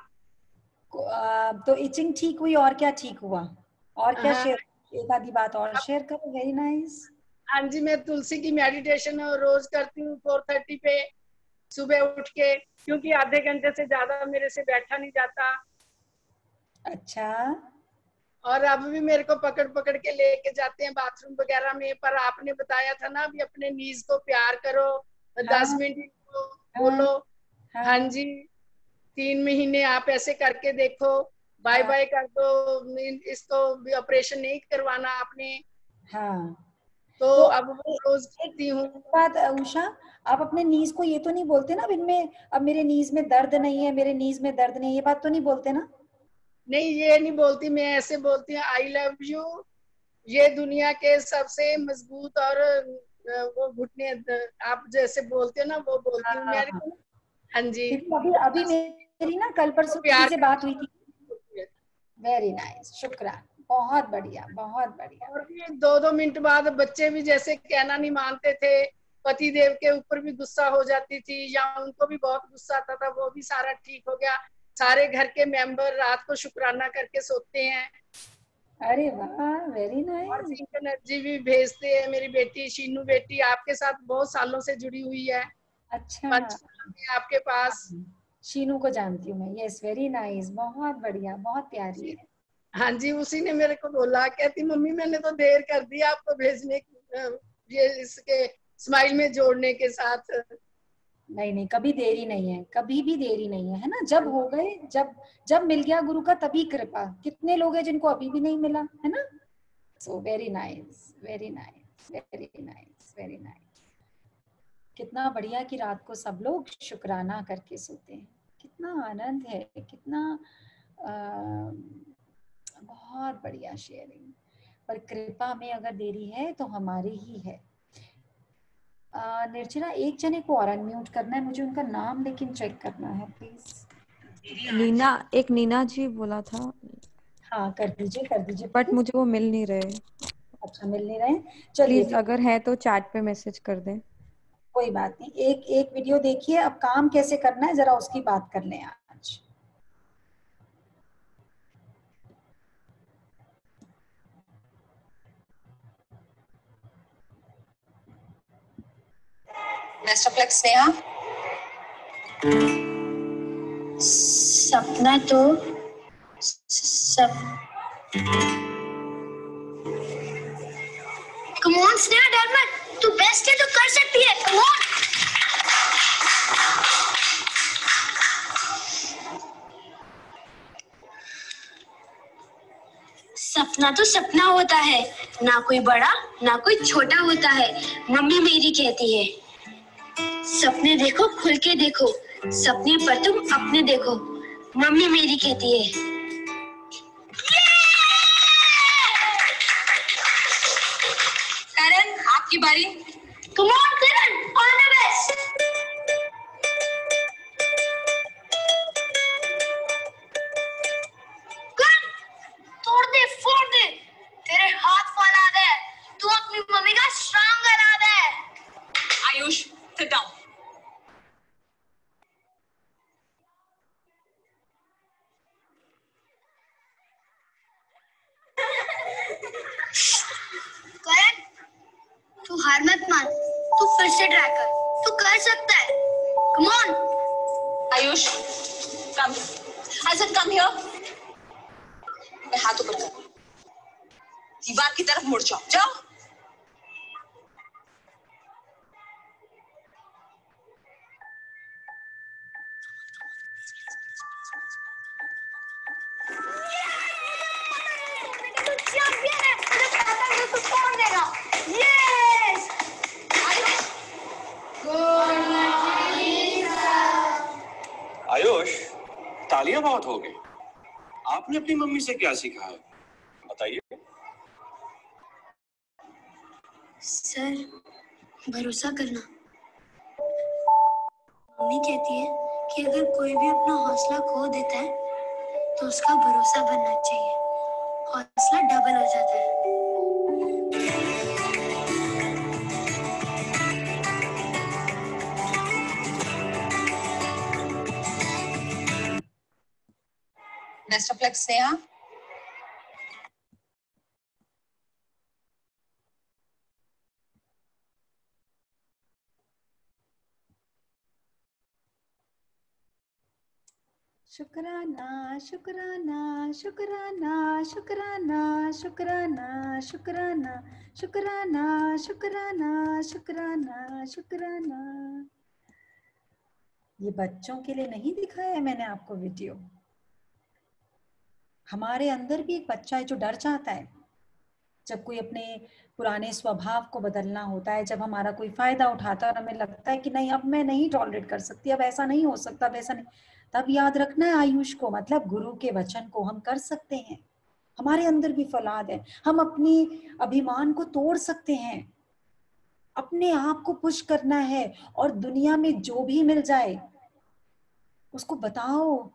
Speaker 2: तो इचिंग ठीक हुई, और क्या ठीक हुआ, और क्या
Speaker 13: हाँ।
Speaker 2: शेयर, एक आधी बात और शेयर करो। Very nice.
Speaker 13: हाँ जी, मैं तुलसी की मेडिटेशन रोज करती हूँ 4:30 पे सुबह उठ के, क्योंकि आधे घंटे से ज्यादा मेरे से बैठा नहीं जाता।
Speaker 2: अच्छा।
Speaker 13: और अब भी मेरे को पकड़ पकड़ के लेके जाते हैं बाथरूम वगैरह में, पर आपने बताया था ना अभी अपने नीज को प्यार करो, 10 मिनट बोलो। हाँ जी, 3 महीने आप ऐसे करके देखो, बाय बाय कर दो, इसको भी ऑपरेशन नहीं करवाना आपने।
Speaker 2: हाँ,
Speaker 13: तो अब वो रोज करती हूँ।
Speaker 2: बात उषा, आप अपने नीज को ये तो नहीं बोलते ना इनमें, अब मेरे नीज में दर्द नहीं है, मेरे नीज में दर्द नहीं है, ये बात तो नहीं बोलते ना?
Speaker 13: नहीं, ये नहीं बोलती, मैं ऐसे बोलती हूँ आई लव यू, ये दुनिया के सबसे मजबूत और वो घुटने आप जैसे बोलते हो ना, वो बोलती हूँ मेरे को। हाँ जी,
Speaker 2: अभी अभी मेरी ना कल परसों किसी से बात हुई थी। वेरी नाइस, शुक्रान, बहुत बढ़िया, बहुत बढ़िया।
Speaker 13: और भी 2-2 मिनट बाद बच्चे भी जैसे कहना नहीं मानते थे, पति देव के ऊपर भी गुस्सा हो जाती थी, या उनको भी बहुत गुस्सा आता था, वो भी सारा ठीक हो गया। सारे घर के मेंबर रात को शुक्राना करके सोते हैं।
Speaker 2: अरे वाह, वेरी नाइस।
Speaker 13: और पिंक एनर्जी भी भेजते हैं। मेरी बेटी शीनू बेटी आपके साथ बहुत सालों से जुड़ी हुई है।
Speaker 2: अच्छा,
Speaker 13: आपके पास।
Speaker 2: शीनू को जानती हूँ मैं। यस, वेरी नाइस, बहुत बढ़िया, बहुत प्यारी है।
Speaker 13: हाँ जी, उसी ने मेरे को बोला, कहती मम्मी मैंने तो देर कर दी आपको भेजने की, ये इसके स्माइल में जोड़ने के साथ।
Speaker 2: नहीं नहीं, कभी देरी नहीं है, कभी भी देरी नहीं है, है ना। जब हो गए, जब मिल गया गुरु का तभी कृपा। कितने लोग हैं जिनको अभी भी नहीं मिला, है ना। So very nice, very nice, very nice, very nice. कितना बढ़िया कि रात को सब लोग शुक्राना करके सोते हैं, कितना आनंद है, कितना बहुत बढ़िया शेयरिंग। पर कृपा में अगर देरी है तो हमारी ही है। निर्जरा, एक जने को और अनम्यूट करना है मुझे, उनका नाम लेकिन चेक करना है प्लीज।
Speaker 9: नीना, एक नीना जी बोला था।
Speaker 2: हाँ, कर दीजिए, कर दीजिए।
Speaker 9: बट मुझे वो मिल नहीं रहे।
Speaker 2: अच्छा, मिल नहीं रहे, चलिए
Speaker 9: प्लीज अगर है तो चैट पे मैसेज कर दें।
Speaker 2: कोई बात नहीं, एक एक वीडियो देखिए, अब काम कैसे करना है जरा उसकी बात कर लें आज।
Speaker 14: Best of luck Sneha. सपना तो कम ऑन स्नेहा, डर मत, तू बेस्ट है, तू कर सकती है, कम ऑन। सपना तो सपना होता है, ना कोई बड़ा ना कोई छोटा होता है, मम्मी मेरी कहती है। सपने देखो, खुल के देखो, सपने पर तुम अपने देखो, मम्मी मेरी कहती है। करण, आपकी बारी। Come on Karan, all the best. Karan, तोड़ दे, फोड़ दे, तेरे हाथ फैला दे, तू अपनी मम्मी का स्ट्रांग बना दे। Ayush, sit down. हार मत मान, तू फिर से ट्राई कर, तू कर सकता है। Come on
Speaker 15: Ayush, come. I said come here. मैं हाथ ऊपर कर, दीवार की तरफ मुड़ जाओ, जाओ।
Speaker 16: आयुष, तालियां बहुत हो गई। आपने अपनी मम्मी से क्या सीखा है, बताइए।
Speaker 14: सर, भरोसा करना। मम्मी कहती है कि अगर कोई भी अपना हौसला खो देता है तो उसका भरोसा बनना चाहिए, हौसला डबल हो जाता है।
Speaker 15: Best of luck Sneha.
Speaker 2: शुक्राना शुक्राना शुक्राना शुक्राना शुक्राना शुक्राना शुक्राना शुक्राना शुक्राना शुक्राना। ये बच्चों के लिए नहीं दिखाया है मैंने आपको वीडियो। हमारे अंदर भी एक बच्चा है जो डर जाता है जब कोई अपने पुराने स्वभाव को बदलना होता है, जब हमारा कोई फायदा उठाता है और हमें लगता है कि नहीं अब मैं नहीं टॉलरेट कर सकती, अब ऐसा नहीं हो सकता, अब ऐसा नहीं। तब याद रखना है आयुष को, मतलब गुरु के वचन को हम कर सकते हैं। हमारे अंदर भी फौलाद है, हम अपनी अभिमान को तोड़ सकते हैं, अपने आप को पुश करना है और दुनिया में जो भी मिल जाए उसको बताओ।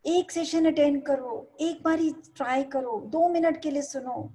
Speaker 2: एक सेशन अटेंड करो, एक बार ही ट्राई करो, 2 मिनट के लिए सुनो,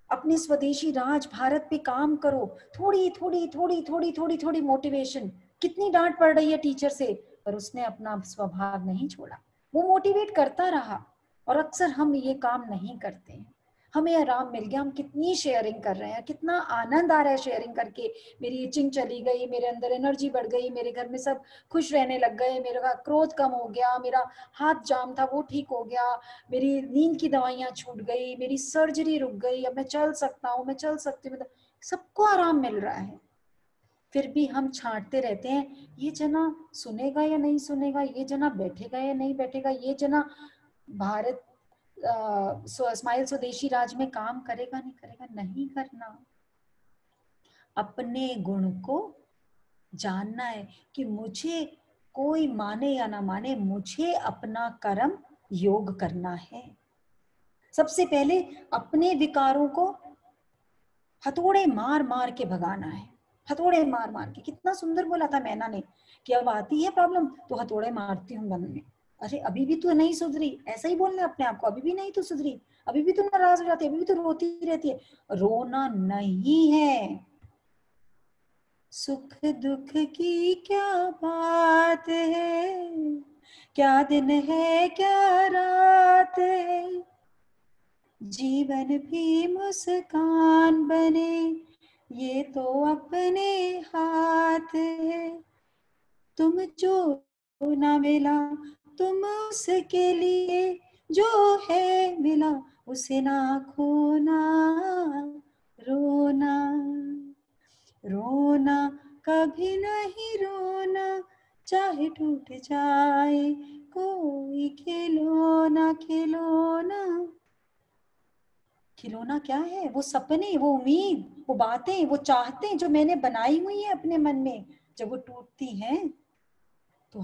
Speaker 2: अपने स्वदेशी राज भारत पे काम करो। थोड़ी थोड़ी थोड़ी थोड़ी थोड़ी थोड़ी मोटिवेशन। कितनी डांट पड़ रही है टीचर से, पर उसने अपना स्वभाव नहीं छोड़ा, वो मोटिवेट करता रहा। और अक्सर हम ये काम नहीं करते हैं। हमें आराम मिल गया, हम कितनी शेयरिंग कर रहे हैं, कितना आनंद आ रहा है शेयरिंग करके। मेरी इचिंग चली गई, मेरे अंदर एनर्जी बढ़ गई, मेरे घर में सब खुश रहने लग गए, मेरा क्रोध कम हो गया, मेरा हाथ जाम था वो ठीक हो गया, मेरी नींद की दवाइयाँ छूट गई, मेरी सर्जरी रुक गई, अब मैं चल सकता हूँ, मैं चल सकती हूँ। मतलब सबको आराम मिल रहा है, फिर भी हम छांटते रहते हैं, ये जना सुनेगा या नहीं सुनेगा, ये जना बैठेगा या नहीं बैठेगा, ये जना भारत स्माइल स्वदेशी राज में काम करेगा नहीं करेगा। नहीं करना। अपने गुण को जानना है कि मुझे कोई माने या ना माने, मुझे अपना कर्म योग करना है। सबसे पहले अपने विकारों को हथौड़े मार मार के भगाना है, हथौड़े मार मार के। कितना सुंदर बोला था मैना ने कि अब आती है प्रॉब्लम तो हथौड़े मारती हूँ मन में। अरे अभी भी तो नहीं सुधरी, ऐसा ही बोलना अपने आप को, अभी भी नहीं तो सुधरी, अभी भी तो नाराज हो जाती है, अभी भी तो रोती रहती है। रोना नहीं है। सुख दुख की क्या बात है, क्या दिन है क्या रात है, जीवन भी मुस्कान बने ये तो अपने हाथ है। तुम जो ना मिला तुम उसके लिए, जो है मिला उसे ना खोना। रोना रोना कभी नहीं रोना, चाहे टूट जाए कोई खिलौना। खिलौना खिलौना क्या है? वो सपने, वो उम्मीद, वो बातें, वो चाहते जो मैंने बनाई हुई है अपने मन में, जब वो टूटती हैं तो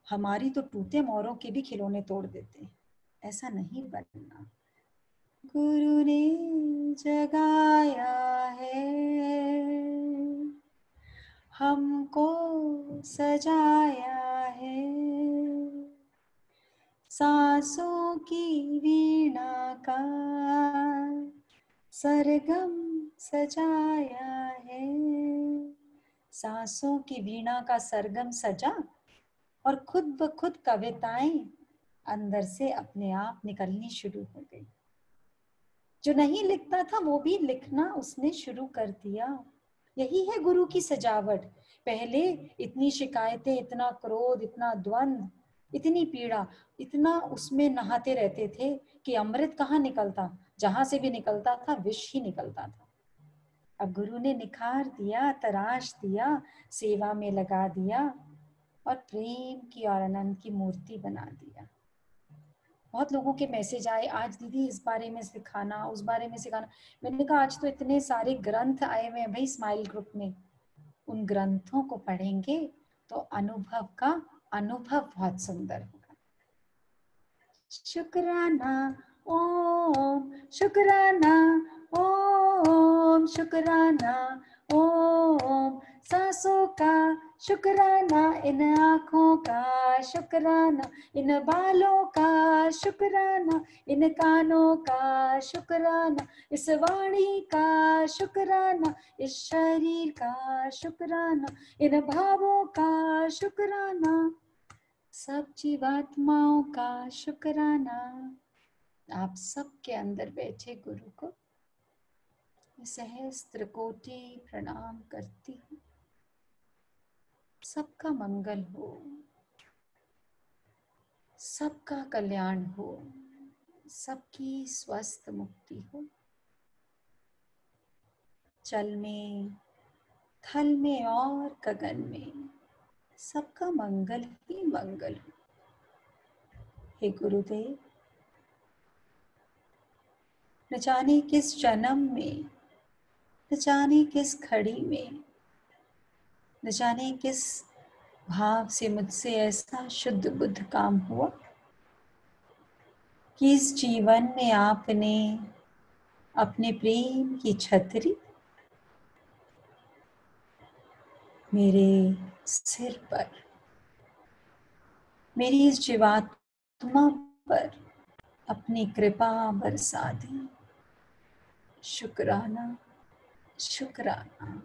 Speaker 2: हमारी तो टूटे, हम औरों के भी खिलौने तोड़ देते हैं। ऐसा नहीं बनना। गुरु ने जगाया है, हमको सजाया है, सांसों की वीणा का सरगम सजाया है। सांसों की वीणा का सरगम सजा और खुद ब खुद कविताएं अंदर से अपने आप निकलनी शुरू हो गई। जो नहीं लिखता था वो भी लिखना उसने शुरू कर दिया। यही है गुरु की सजावट। पहले इतनी शिकायतें, इतना क्रोध, इतना द्वंद, इतनी पीड़ा, इतना उसमें नहाते रहते थे कि अमृत कहाँ निकलता, जहां से भी निकलता था विष ही निकलता था। अब गुरु ने निखार दिया, तराश दिया, सेवा में लगा दिया और प्रेम की और आनंद की मूर्ति बना दिया। बहुत लोगों के मैसेज आए, आज दीदी इस बारे में सिखाना, उस बारे में सिखाना। मैंने कहा आज तो इतने सारे ग्रंथ आए हुए हैं भाई स्माइल ग्रुप में, उन ग्रंथों को पढ़ेंगे तो अनुभव का अनुभव बहुत सुंदर होगा। शुक्राना ओम, शुक्राना ओम, शुक्राना ओम, सांसों का शुक्राना, इन आँखों का शुक्राना, इन बालों का शुक्राना, इन कानों का शुक्राना, इस वाणी का शुक्राना, इस शरीर का शुक्राना, इन भावों का शुक्राना, सब जीवात्माओं का शुक्राना। आप सबके अंदर बैठे गुरु को सहस्त्र कोटि प्रणाम करती हूँ। सबका मंगल हो, सबका कल्याण हो, सबकी स्वस्थ मुक्ति हो। जल में, थल में और गगन में सबका मंगल ही मंगल हो। हे गुरुदेव, न जाने किस जन्म में, न जाने किस घड़ी में, न जाने किस भाव से मुझसे ऐसा शुद्ध बुद्ध काम हुआ कि इस जीवन में आपने अपने प्रेम की छतरी मेरे सिर पर, मेरी इस जीवात्मा पर अपनी कृपा बरसा दी। शुक्राना, शुक्राना।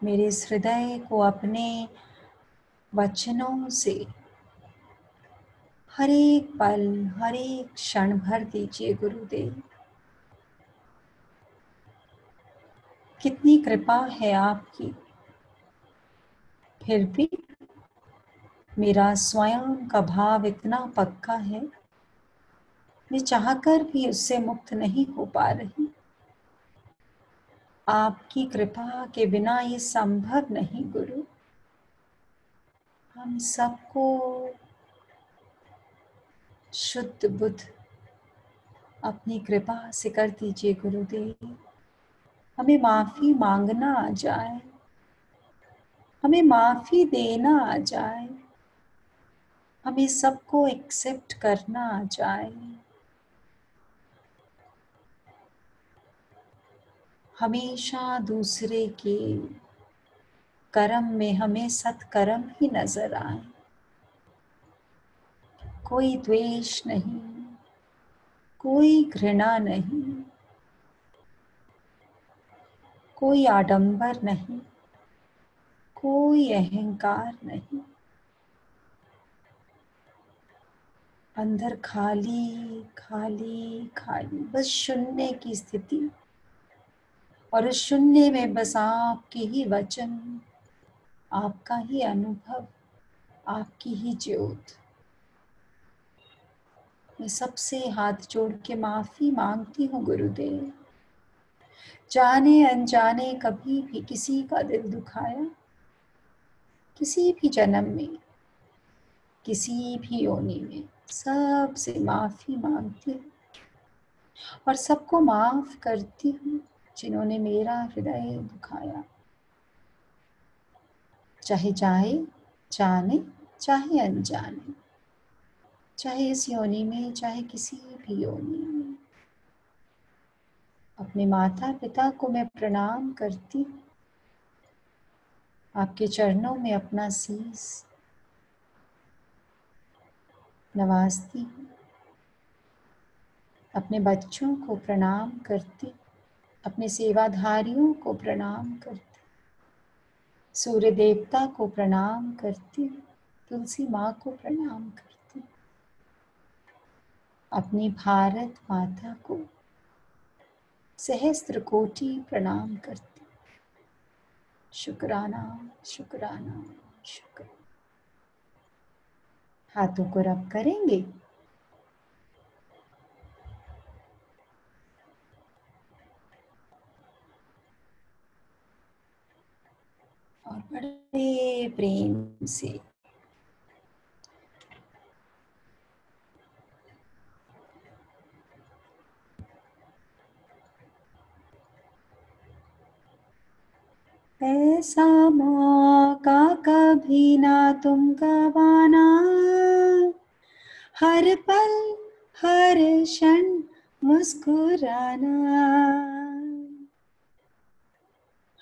Speaker 2: मेरे इस हृदय को अपने वचनों से हर एक पल, हर एक क्षण भर दीजिए गुरुदेव। कितनी कृपा है आपकी, फिर भी मेरा स्वयं का भाव इतना पक्का है, मैं चाहकर भी उससे मुक्त नहीं हो पा रही। आपकी कृपा के बिना ये संभव नहीं गुरु। हम सबको शुद्ध बुद्ध अपनी कृपा से कर दीजिए गुरुदेव। हमें माफी मांगना आ जाए, हमें माफी देना आ जाए, हमें सबको एक्सेप्ट करना आ जाए। हमेशा दूसरे के कर्म में हमें सत्कर्म ही नजर आए। कोई द्वेष नहीं, कोई घृणा नहीं, कोई आडंबर नहीं, कोई अहंकार नहीं। अंदर खाली खाली खाली, बस शून्य की स्थिति, और उस शून्य में बस आपके ही वचन, आपका ही अनुभव, आपकी ही ज्योत। मैं सबसे हाथ जोड़ के माफी मांगती हूँ गुरुदेव। जाने अनजाने कभी भी किसी का दिल दुखाया, किसी भी जन्म में, किसी भी योनि में, सबसे माफी मांगती हूँ और सबको माफ करती हूँ जिन्होंने मेरा हृदय दुखाया। चाहे जाने चाहे अनजाने, चाहे इस योनि में चाहे किसी भी योनि में। अपने माता पिता को मैं प्रणाम करती हूँ, आपके चरणों में अपना शीस नवाजती हूँ। अपने बच्चों को प्रणाम करती, अपने सेवाधारियों को प्रणाम करती, सूर्य देवता को प्रणाम करती, तुलसी माँ को प्रणाम करती, अपनी भारत माता को सहस्त्र कोटि प्रणाम करती। शुक्राना शुक्राना शुक्र। हाथों को रब करेंगे। और बड़े प्रेम से ऐसा मौका कभी ना तुम गवाना, हर पल हर क्षण मुस्कुराना।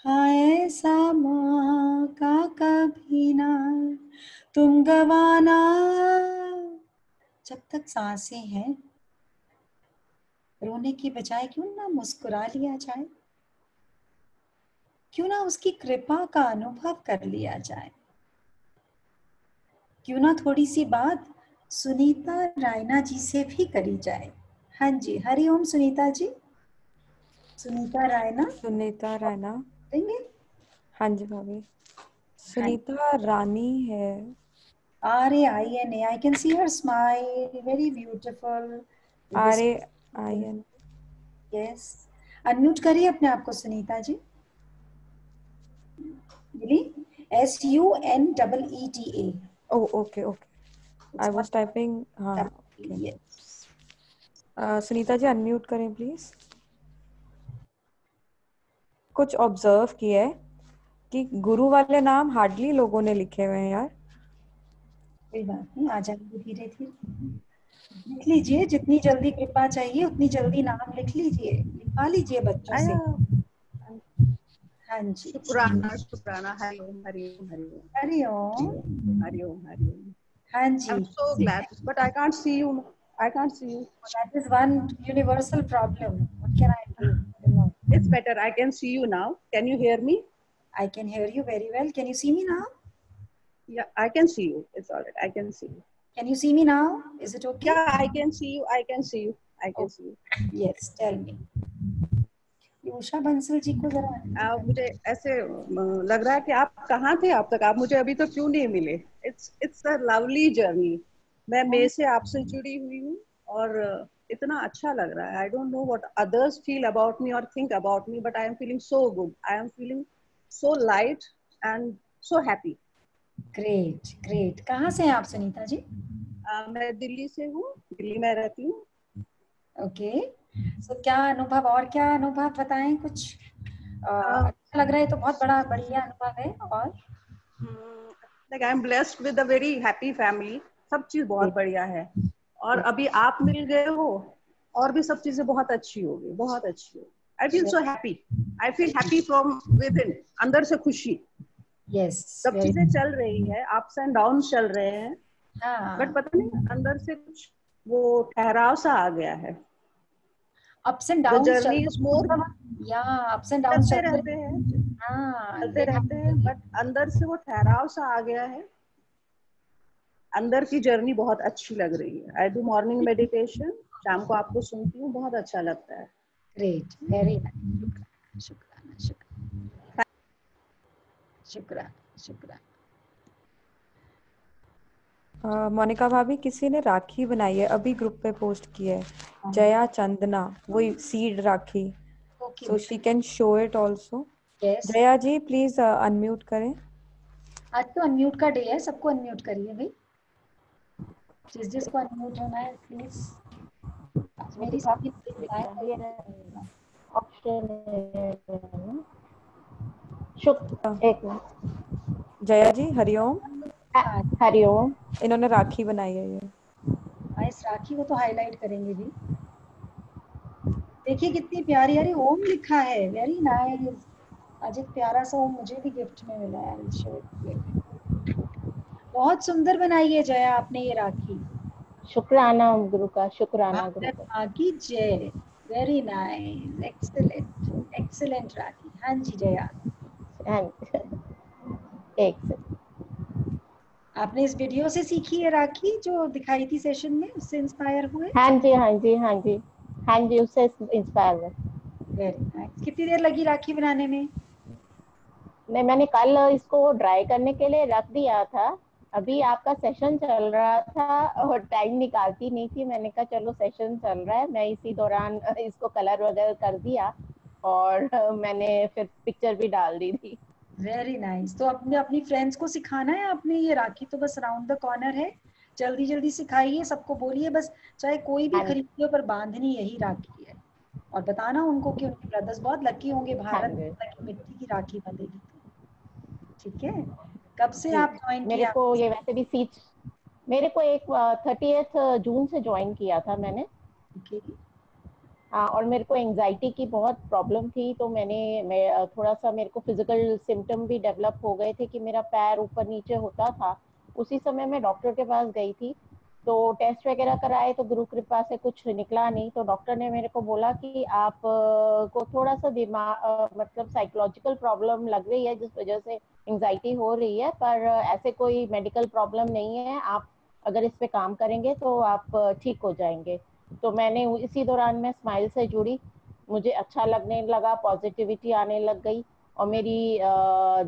Speaker 2: हाँ ऐसा मौका कभी ना तुम गवाना। जब तक सांसें हैं रोने की बजाय क्यों ना मुस्कुरा लिया जाए, क्यों ना उसकी कृपा का अनुभव कर लिया जाए, क्यों ना थोड़ी सी बात सुनीता रायना जी से भी करी जाए। हाँ जी, हरिओम सुनीता जी। सुनीता रायना।
Speaker 9: सुनीता रायना
Speaker 2: देंगे।
Speaker 9: हाँ जी भाभी। सुनीता रानी है।
Speaker 2: RAINA। I can see her smile, very beautiful.
Speaker 9: RAIN।
Speaker 2: Yes. Unmute करिए अपने आप को Sunita ji. SUNEETA।
Speaker 9: Oh, okay, okay. I was typing. हाँ.
Speaker 2: Yes.
Speaker 9: सुनीता जी अनम्यूट करें प्लीज। कुछ ऑब्जर्व किया है कि गुरु वाले नाम हार्डली लोगों ने लिखे हुए हैं यार।
Speaker 2: कोई बात नहीं, आ जाएंगे धीरे धीरे। लिख लीजिए, जितनी जल्दी कृपा चाहिए उतनी जल्दी नाम लिख लीजिए, लिखवा लीजिए बच्चों से। हाँ जी।
Speaker 11: शुक्राना शुक्राना। हरिओम हरिओम हरिओम
Speaker 2: हरिओम
Speaker 11: हरिओम हरिओम।
Speaker 2: हाँ जी।
Speaker 11: I'm so glad, but I can't see you. I can't see you.
Speaker 2: That is one universal problem. What can I do?
Speaker 11: It's better. I can see you now. Can you hear me?
Speaker 2: I can hear you very well. Can you see me now?
Speaker 11: Yeah, I can see you. It's all right. I can see you.
Speaker 2: Can you see me now? Is it okay?
Speaker 11: Yeah, I can see you. I can see you. I can see you.
Speaker 2: Yes, tell me. Usha Bansal ji को जरा
Speaker 11: मुझे ऐसे लग रहा है कि आप कहाँ थे अब तक, आप मुझे अभी तक क्यों नहीं मिले। It's a lovely journey. मैं मई से आपसे जुड़ी हुई हूँ और इतना अच्छा लग रहा है। I don't know what others feel about me or think about me, but I am feeling so good. I am feeling so light and so happy.
Speaker 2: Great great. कहाँ से हैं आप सुनीता जी?
Speaker 11: मैं दिल्ली से हूँ, दिल्ली में रहती हूँ।
Speaker 2: ओके। सो क्या अनुभव, और क्या अनुभव बताएं कुछ। अच्छा लग रहा है तो बहुत बड़ा बढ़िया अनुभव है। और
Speaker 11: like I am blessed with a very happy family. सब चीज बहुत बढ़िया है और अभी आप मिल गए हो और भी सब चीजें बहुत अच्छी होगी, बहुत अच्छी होगी। I feel so happy. I feel happy from with in, अंदर से खुशी।
Speaker 2: यस,
Speaker 11: सब चीजें चल रही है, अप्स एंड डाउन चल रहे हैं, बट पता नहीं अंदर से कुछ वो ठहराव सा आ गया है।
Speaker 2: Ups and down
Speaker 11: journey is more,
Speaker 2: या अप्स एंड डाउन
Speaker 11: चलते रहते हैं, बट अंदर से वो ठहराव सा आ गया है। अंदर की जर्नी बहुत अच्छी लग रही है। आई डू मॉर्निंग मेडिटेशन, शाम को आपको सुनती हूँ, बहुत अच्छा लगता है।
Speaker 2: Great, very nice. शुक्राना शुक्राना शुक्राना शुक्राना।
Speaker 9: मोनिका भाभी, किसी ने राखी बनाई है, अभी ग्रुप पे पोस्ट की है, जया चंदना, वही seed rakhi. So she can show it also. Jaya ji please unmute करें।
Speaker 2: आज तो अनम्यूट का डे है, सबको अनम्यूट करिए भाई, जिसको अनम्यूट होना है प्लीज। मेरी साथी
Speaker 9: एक मिनट। जया जी हरिओम।
Speaker 17: हरिओम।
Speaker 9: इन्होंने राखी बनाई है ये।
Speaker 2: इस राखी को तो हाईलाइट करेंगे भी। देखिए कितनी प्यारी, अरे ओम लिखा है, वेरी नाइस। आज एक प्यारा सा ओम मुझे भी गिफ्ट में मिला है। बहुत सुंदर बनाई है जया आपने ये राखी।
Speaker 17: शुक्राना गुरु का, शुक्राना गुरु का।
Speaker 2: राखी जय, वेरी नाइस, एक्सीलेंट एक्सीलेंट राखी। हाँ जी जया।
Speaker 17: एक से
Speaker 2: आपने इस वीडियो से सीखी है राखी जो दिखाई थी सेशन में, उससे इंस्पायर हुए?
Speaker 17: हाँ जी हाँ जी हाँ जी हाँ जी, उससे इंस्पायर हुए।
Speaker 2: Very nice. कितनी देर लगी राखी बनाने में?
Speaker 17: नहीं, मैंने कल इसको ड्राई करने के लिए रख दिया था। अभी आपका सेशन चल रहा था और टाइम निकालती नहीं थी। मैंने कहा चलो सेशन चल रहा है, मैं इसी दौरान इसको कलर वगैरह कर दिया और मैंने फिर पिक्चर भी डाल दी थी।
Speaker 2: Very nice. तो अपने अपनी फ्रेंड्स को सिखाना है आपने, ये राखी तो बस राउंड द कॉर्नर है, जल्दी जल्दी सिखाइए, सबको बोलिए बस, चाहे कोई भी खरीदिए पर बांधनी यही राखी है। और बताना उनको कि उनके ब्रदर्स बहुत लकी होंगे, भारत की मिट्टी की राखी बंधेगी। ठीक है। कब से आप ज्वाइन
Speaker 17: मेरे
Speaker 2: किया?
Speaker 17: को ये वैसे भी सीट मेरे को एक 30 जून से ज्वाइन किया था मैंने। हाँ, और मेरे को एंजाइटी की बहुत प्रॉब्लम थी, तो मैं थोड़ा सा मेरे को फिजिकल सिम्टम भी डेवलप हो गए थे कि मेरा पैर ऊपर नीचे होता था। उसी समय मैं डॉक्टर के पास गई थी, तो टेस्ट वगैरह कराए तो गुरु कृपा से कुछ निकला नहीं। तो डॉक्टर ने मेरे को बोला कि आप को थोड़ा सा दिमाग मतलब साइकोलॉजिकल प्रॉब्लम लग रही है, जिस वजह से एंजाइटी हो रही है, पर ऐसे कोई मेडिकल प्रॉब्लम नहीं है, आप अगर इस पे काम करेंगे तो आप ठीक हो जाएंगे। तो मैंने इसी दौरान मैं स्माइल से जुड़ी, मुझे अच्छा लगने लगा, पॉजिटिविटी आने लग गई और मेरी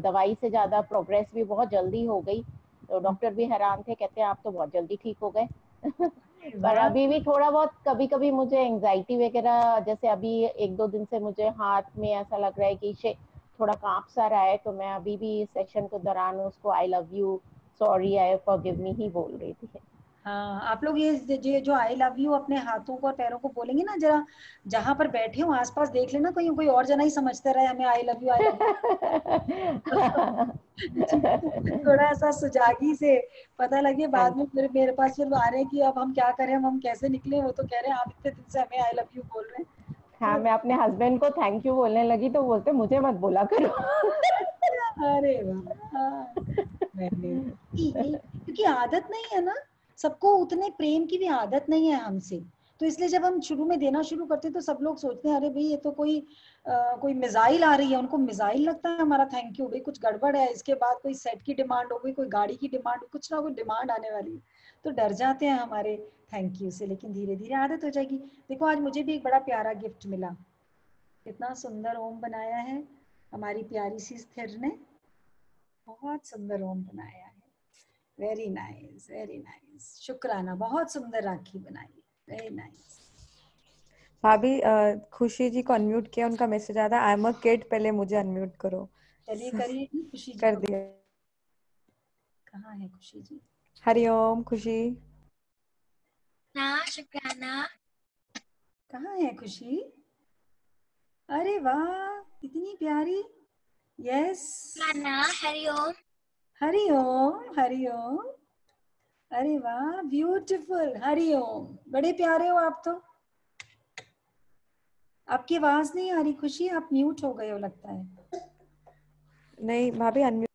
Speaker 17: दवाई से ज़्यादा प्रोग्रेस भी बहुत जल्दी हो गई। तो डॉक्टर भी हैरान थे, कहते हैं आप तो बहुत जल्दी ठीक हो गए। पर अभी भी थोड़ा बहुत कभी कभी मुझे एंजाइटी वगैरह, जैसे अभी 1-2 दिन से मुझे हाथ में ऐसा लग रहा है कि थोड़ा कांप सा रहा है, तो मैं अभी भी सेशन के दौरान उसको I love you, sorry, I forgive me ही बोल रही थी।
Speaker 2: हाँ, आप लोग ये जो आई लव यू अपने हाथों को और पैरों को बोलेंगे ना, जरा जहाँ पर बैठे हो आसपास देख लेना, कोई और जना ही समझते रहे हमें आई लव यू थोड़ा सा सुजागी से पता लगे, बाद में फिर मेरे पास फिर आ रहे हैं कि अब हम क्या करें, हम कैसे निकले। वो तो कह रहे हैं आप इतने दिन से हमें आई लव यू बोल रहे हैं।
Speaker 17: हाँ, मैं अपने हस्बैंड को थैंक यू बोलने लगी तो बोलते मुझे मत बोला करो।
Speaker 2: अरे वाह, क्योंकि आदत नहीं है ना, सबको उतने प्रेम की भी आदत नहीं है हमसे, तो इसलिए जब हम शुरू में देना शुरू करते हैं तो सब लोग सोचते हैं अरे भाई ये तो कोई मिसाइल आ रही है, उनको मिसाइल लगता है हमारा थैंक यू, भाई कुछ गड़बड़ है, इसके बाद कोई सेट की डिमांड हो गई, कोई गाड़ी की डिमांड, कुछ ना कुछ डिमांड आने वाली है, तो डर जाते हैं हमारे थैंक यू से। लेकिन धीरे धीरे आदत हो जाएगी। देखो आज मुझे भी एक बड़ा प्यारा गिफ्ट मिला, कितना सुंदर ओम बनाया है हमारी प्यारी सी स्थिर ने, बहुत सुंदर ओम बनाया है। वेरी नाइस, वेरी नाइस, शुक्राना, बहुत सुंदर राखी बनाई, वेरी नाइस।
Speaker 9: भाभी खुशी जी को अनम्यूट किया, उनका मैसेज आया था आई एम अ किड, पहले मुझे अनम्यूट करो।
Speaker 2: चलिए करिए खुशी जी,
Speaker 9: कर दिया।
Speaker 2: कहाँ है खुशी जी?
Speaker 9: हरिओम खुशी।
Speaker 5: ना शुक्राना।
Speaker 2: कहाँ है खुशी? अरे वाह, इतनी प्यारी। यस
Speaker 5: ना हरिओम।
Speaker 2: हरिओम, हरिओम, अरे वाह ब्यूटीफुल, हरिओम, बड़े प्यारे हो आप तो। आपकी आवाज नहीं आ रही खुशी, आप म्यूट हो गए हो लगता है।
Speaker 9: नहीं भाभी अनम्यूट।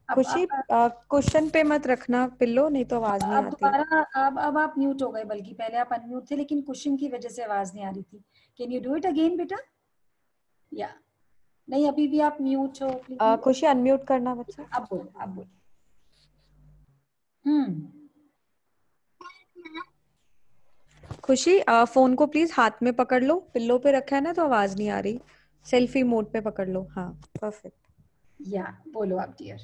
Speaker 9: खुशी क्वेश्चन पे मत रखना पिल्लो, नहीं तो आवाज नहीं आती।
Speaker 2: दोबारा अब आप म्यूट हो गए, बल्कि पहले आप अनम्यूट थे लेकिन क्वेश्चन की वजह से आवाज नहीं आ रही थी। Can you do it again बेटा? या नहीं, अभी भी आप म्यूट हो प्लीज।
Speaker 9: खुशी अनम्यूट करना बच्चा।
Speaker 2: अब बोलो, अब बोलो।
Speaker 9: खुशी फोन को प्लीज हाथ में पकड़ लो, पिल्लो पे रखा है ना तो आवाज नहीं आ रही, सेल्फी मोड पे पकड़ लो। हाँ परफेक्ट।
Speaker 2: या बोलो आप dear.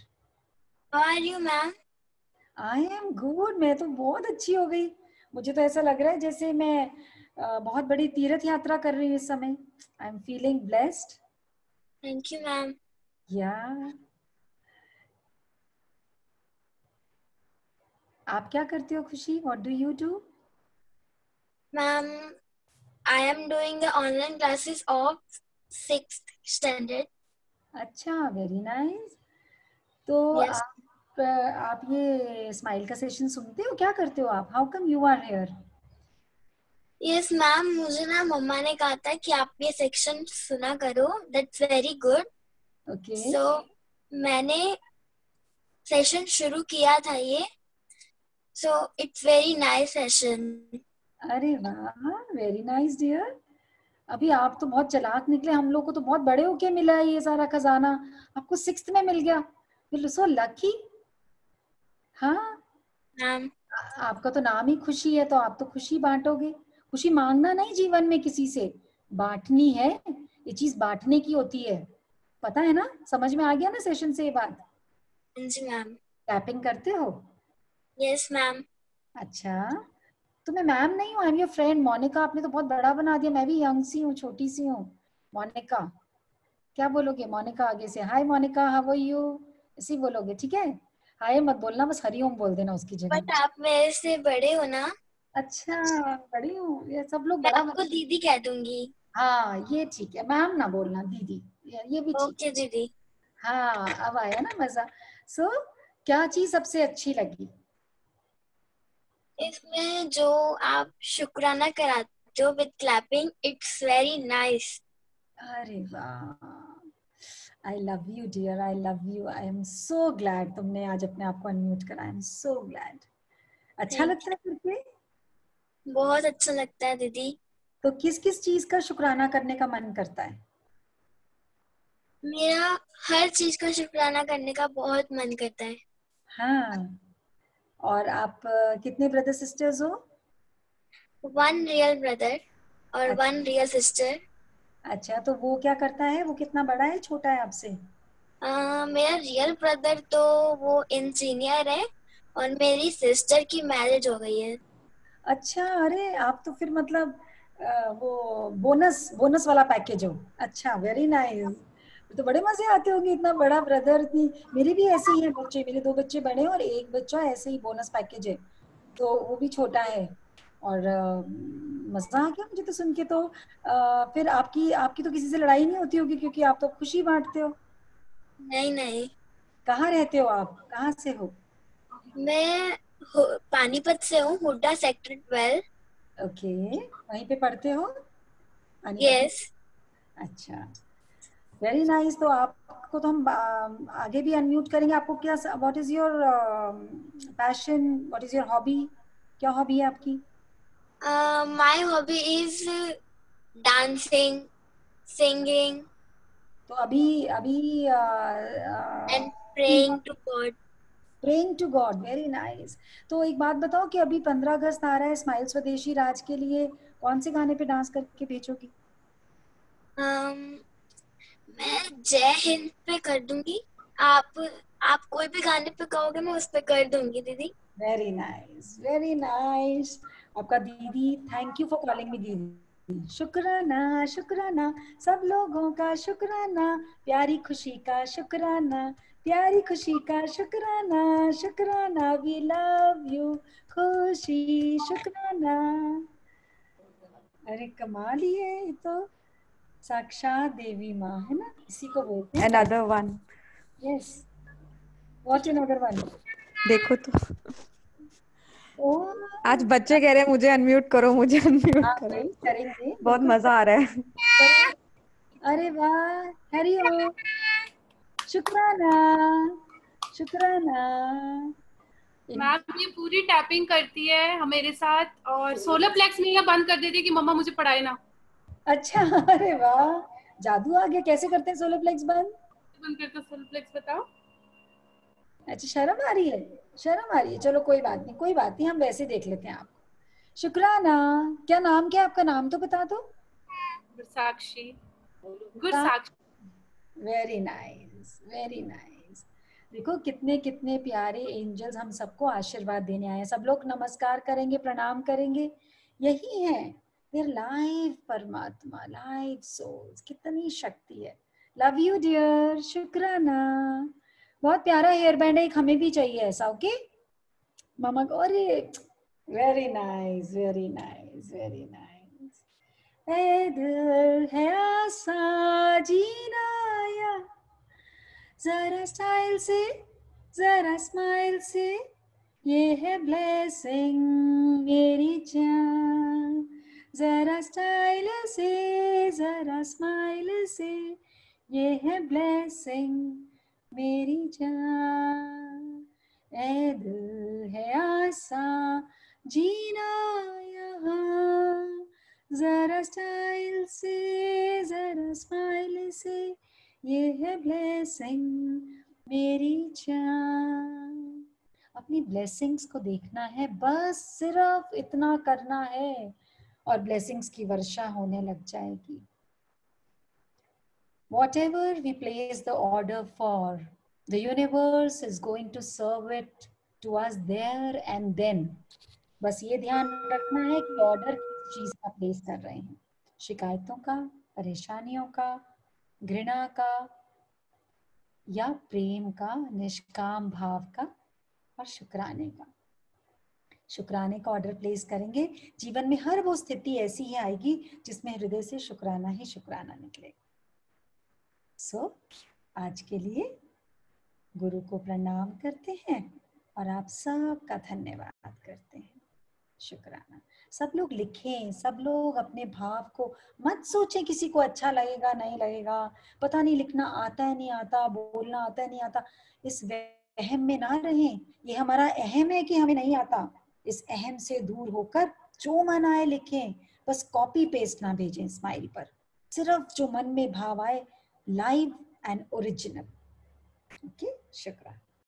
Speaker 5: How are you ma'am?
Speaker 2: I am good, मैं तो बहुत अच्छी हो गई। मुझे तो ऐसा लग रहा है जैसे मैं बहुत बड़ी तीर्थ यात्रा कर रही हूँ इस समय। आई am feeling blessed.
Speaker 5: Thank you ma'am.
Speaker 2: या आप क्या करते हो खुशी? What do you do?
Speaker 5: Ma'am I am doing online classes of 6th standard.
Speaker 2: अच्छा, वेरी नाइस। तो
Speaker 5: yes.
Speaker 2: आप ये स्माइल का सेशन सुनते हो? क्या करते हो आप? How come you are here?
Speaker 5: Yes ma'am, मुझे ना मम्मा ने कहा था कि आप ये सेक्शन सुना करो, दैट्स वेरी गुड।
Speaker 2: ओके,
Speaker 5: सो मैंने सेशन शुरू किया था ये, so it's very nice session.
Speaker 2: अरे वाह, वेरी नाइस डियर। अभी आप तो बहुत चालाक निकले, हम लोग को तो बहुत बड़े होके मिला है ये सारा खजाना, आपको 6th में मिल गया। You so lucky. हाँ
Speaker 5: मैम,
Speaker 2: आपका तो नाम ही खुशी है, तो आप तो खुशी बांटोगे। खुशी मांगना नहीं जीवन में किसी से, बांटनी है, ये चीज बांटने की होती है, पता है ना? समझ में आ गया ना सेशन से ये बात?
Speaker 5: जी मैम।
Speaker 2: टैपिंग करते हो?
Speaker 5: Yes ma'am.
Speaker 2: अच्छा, तो मैं मैम नहीं हूँ, I am your friend Monica. आपने तो बहुत बड़ा बना दिया, मैं भी यंग सी हूँ, छोटी सी हूँ। मोनिका क्या बोलोगे? मोनिका आगे से हाय मोनिका, हाउ आर यू, ऐसे ही बोलोगे, ठीक है? हाय मत बोलना, बस हरिओम बोल देना उसकी जगह।
Speaker 5: बट आप मेरे से बड़े हो ना।
Speaker 2: अच्छा, बड़ी हूँ, ये सब लोग
Speaker 5: मैं
Speaker 2: बड़ा
Speaker 5: आपको दीदी कह दूंगी।
Speaker 2: हाँ ये ठीक है, मैम ना बोलना, दीदी, ये भी ठीक।
Speaker 5: ओके दीदी।
Speaker 2: हाँ अब आया ना मजा। सो क्या चीज सबसे अच्छी लगी?
Speaker 5: इसमें जो आप शुक्राना कराते हो with clapping, it's very nice.
Speaker 2: अरे वाह, I love you dear, I love you, I am so glad तुमने आज अपने आप को अनम्यूट करा, आई एम सो ग्लैड। अच्छा लगता है करके?
Speaker 5: बहुत अच्छा लगता है दीदी।
Speaker 2: तो किस किस चीज का शुक्राना करने का मन करता है?
Speaker 5: मेरा हर चीज का शुक्राना करने का बहुत मन करता है।
Speaker 2: हाँ, और आप कितने ब्रदर सिस्टर्स हो?
Speaker 5: 1 रियल ब्रदर और 1 रियल सिस्टर।
Speaker 2: अच्छा, तो वो क्या करता है? वो कितना बड़ा है, छोटा है आपसे?
Speaker 5: मेरा रियल ब्रदर तो वो इंजीनियर है और मेरी सिस्टर की मैरिज हो गई है।
Speaker 2: अच्छा, अरे आप तो फिर मतलब वो बोनस वाला पैकेज हो। अच्छा, वेरी नाइस। तो बड़े मजे आते होंगे, इतना बड़ा ब्रदर। इतनी, मेरे भी ऐसे ही हैं बच्चे, मेरे 2 बच्चे बड़े हैं और एक बच्चा ऐसे ही बोनस पैकेज है, तो वो भी छोटा है। और मजा आ गया मुझे तो सुन के। तो फिर आपकी आपकी तो किसी से लड़ाई नहीं होती होगी, क्योंकि आप तो खुशी बांटते हो।
Speaker 5: नहीं नहीं।
Speaker 2: कहाँ रहते हो आप, कहाँ से हो?
Speaker 5: मैं पानीपत से हूँ, हुड्डा सेक्टर 12।
Speaker 2: ओके, वहीं पे पढ़ते हो?
Speaker 5: यस।
Speaker 2: अच्छा, वेरी नाइस। तो आपको तो हम आगे भी अनम्यूट करेंगे। आपको क्या, what is your passion, what is your hobby, क्या हॉबी है आपकी?
Speaker 5: My hobby is dancing, singing
Speaker 2: तो अभी
Speaker 5: and praying to God.
Speaker 2: Praying to God, very nice. तो एक बात बताओ कि अभी 15 अगस्त आ रहा है, स्माइल स्वदेशी राज के लिए कौन से गाने पे डांस करके भेजोगी?
Speaker 5: मैं जय हिंद पे कर दूंगी। आप कोई भी गाने पे कहोगे मैं उस पे कर दूंगी दीदी।
Speaker 2: Very nice, very nice. आपका दीदी, thank you for calling me दीदी। शुक्राना शुक्राना, सब लोगों का शुक्राना, प्यारी खुशी का शुक्राना, प्यारी खुशी का शुक्राना, शुक्राना, वी लव यू खुशी, शुक्राना। अरे कमाल ही है, ये तो साक्षात देवी माँ है ना, इसी को बोलते हैं।
Speaker 9: Another one.
Speaker 2: Yes, what another one?
Speaker 9: देखो तो आज बच्चे कह रहे हैं मुझे अनम्यूट करो, मुझे अनम्यूट करो।
Speaker 2: करेंगे,
Speaker 9: बहुत मजा आ रहा है।
Speaker 2: अरे वाह, हरिओम, शुक्राना शुक्राना।
Speaker 18: मैम ये पूरी टैपिंग करती है मेरे साथ और सोलर प्लेक्स में ये बंद कर देती है कि मम्मा मुझे पढ़ाए ना।
Speaker 2: अच्छा, अरे वाह, जादू आ गया। कैसे करते हैं सोलर प्लेक्स बंद?
Speaker 18: करते सोलर प्लेक्स बताओ।
Speaker 2: अच्छा, शर्म आ रही है, शर्म आ रही है। चलो कोई बात नहीं, कोई बात नहीं, हम वैसे देख लेते हैं आपको। शुक्राना, क्या नाम, क्या आपका नाम तो बता दो।
Speaker 18: Gursakshi. Gursakshi.
Speaker 2: Very nice, very nice. देखो कितने कितने प्यारे एंजल्स हम सबको आशीर्वाद देने आए हैं। सब लोग नमस्कार करेंगे, प्रणाम करेंगे। यही है देयर लाइव परमात्मा, लाइव सोल्स, कितनी शक्ति है। लव यू डियर, शुक्राना। बहुत प्यारा हेयर बैंड है, एक हमें भी चाहिए ऐसा। ओके मामा को। अरे very nice, very nice, very nice. ऐ दिल है आसा जीना या, जरा स्टाइल से, जरा स्माइल से, ये है ब्लेसिंग मेरी जान। जरा स्टाइल से, जरा स्माइल से, ये है ब्लेसिंग मेरी जान। ऐ दिल है आसा जीना यहाँ, जरा स्टाइल से, जरा स्माइल से, ये है ब्लेसिंग मेरी जान। अपनी ब्लेसिंग्स को देखना है, बस सिर्फ इतना करना है। और ब्लेसिंग्स की वर्षा होने लग जाएगी। Whatever we place the order for, the universe is going to serve it to us there and then. बस ये ध्यान रखना है कि ऑर्डर किस चीज का प्लेस कर रहे हैं, शिकायतों का, परेशानियों का, घृणा का, या प्रेम का, निष्काम भाव का और शुक्राने का। शुक्राने का ऑर्डर प्लेस करेंगे, जीवन में हर वो स्थिति ऐसी ही आएगी जिसमें हृदय से शुक्राना ही शुक्राना निकलेगा। आज के लिए गुरु को प्रणाम करते हैं और आप सबका धन्यवाद करते हैं। शुक्राना। सब लोग लिखें, सब लोग अपने भाव को मत सोचें किसी को अच्छा लगेगा नहीं लगेगा, पता नहीं लिखना आता है नहीं आता, बोलना आता है नहीं आता, इस वहम में ना रहें। ये हमारा अहम है कि हमें नहीं आता। इस अहम से दूर होकर जो मन आए लिखें, बस कॉपी पेस्ट ना भेजें स्माइल पर, सिर्फ जो मन में भाव आए, लाइव एंड ओरिजिनल। ओके, शुक्रिया।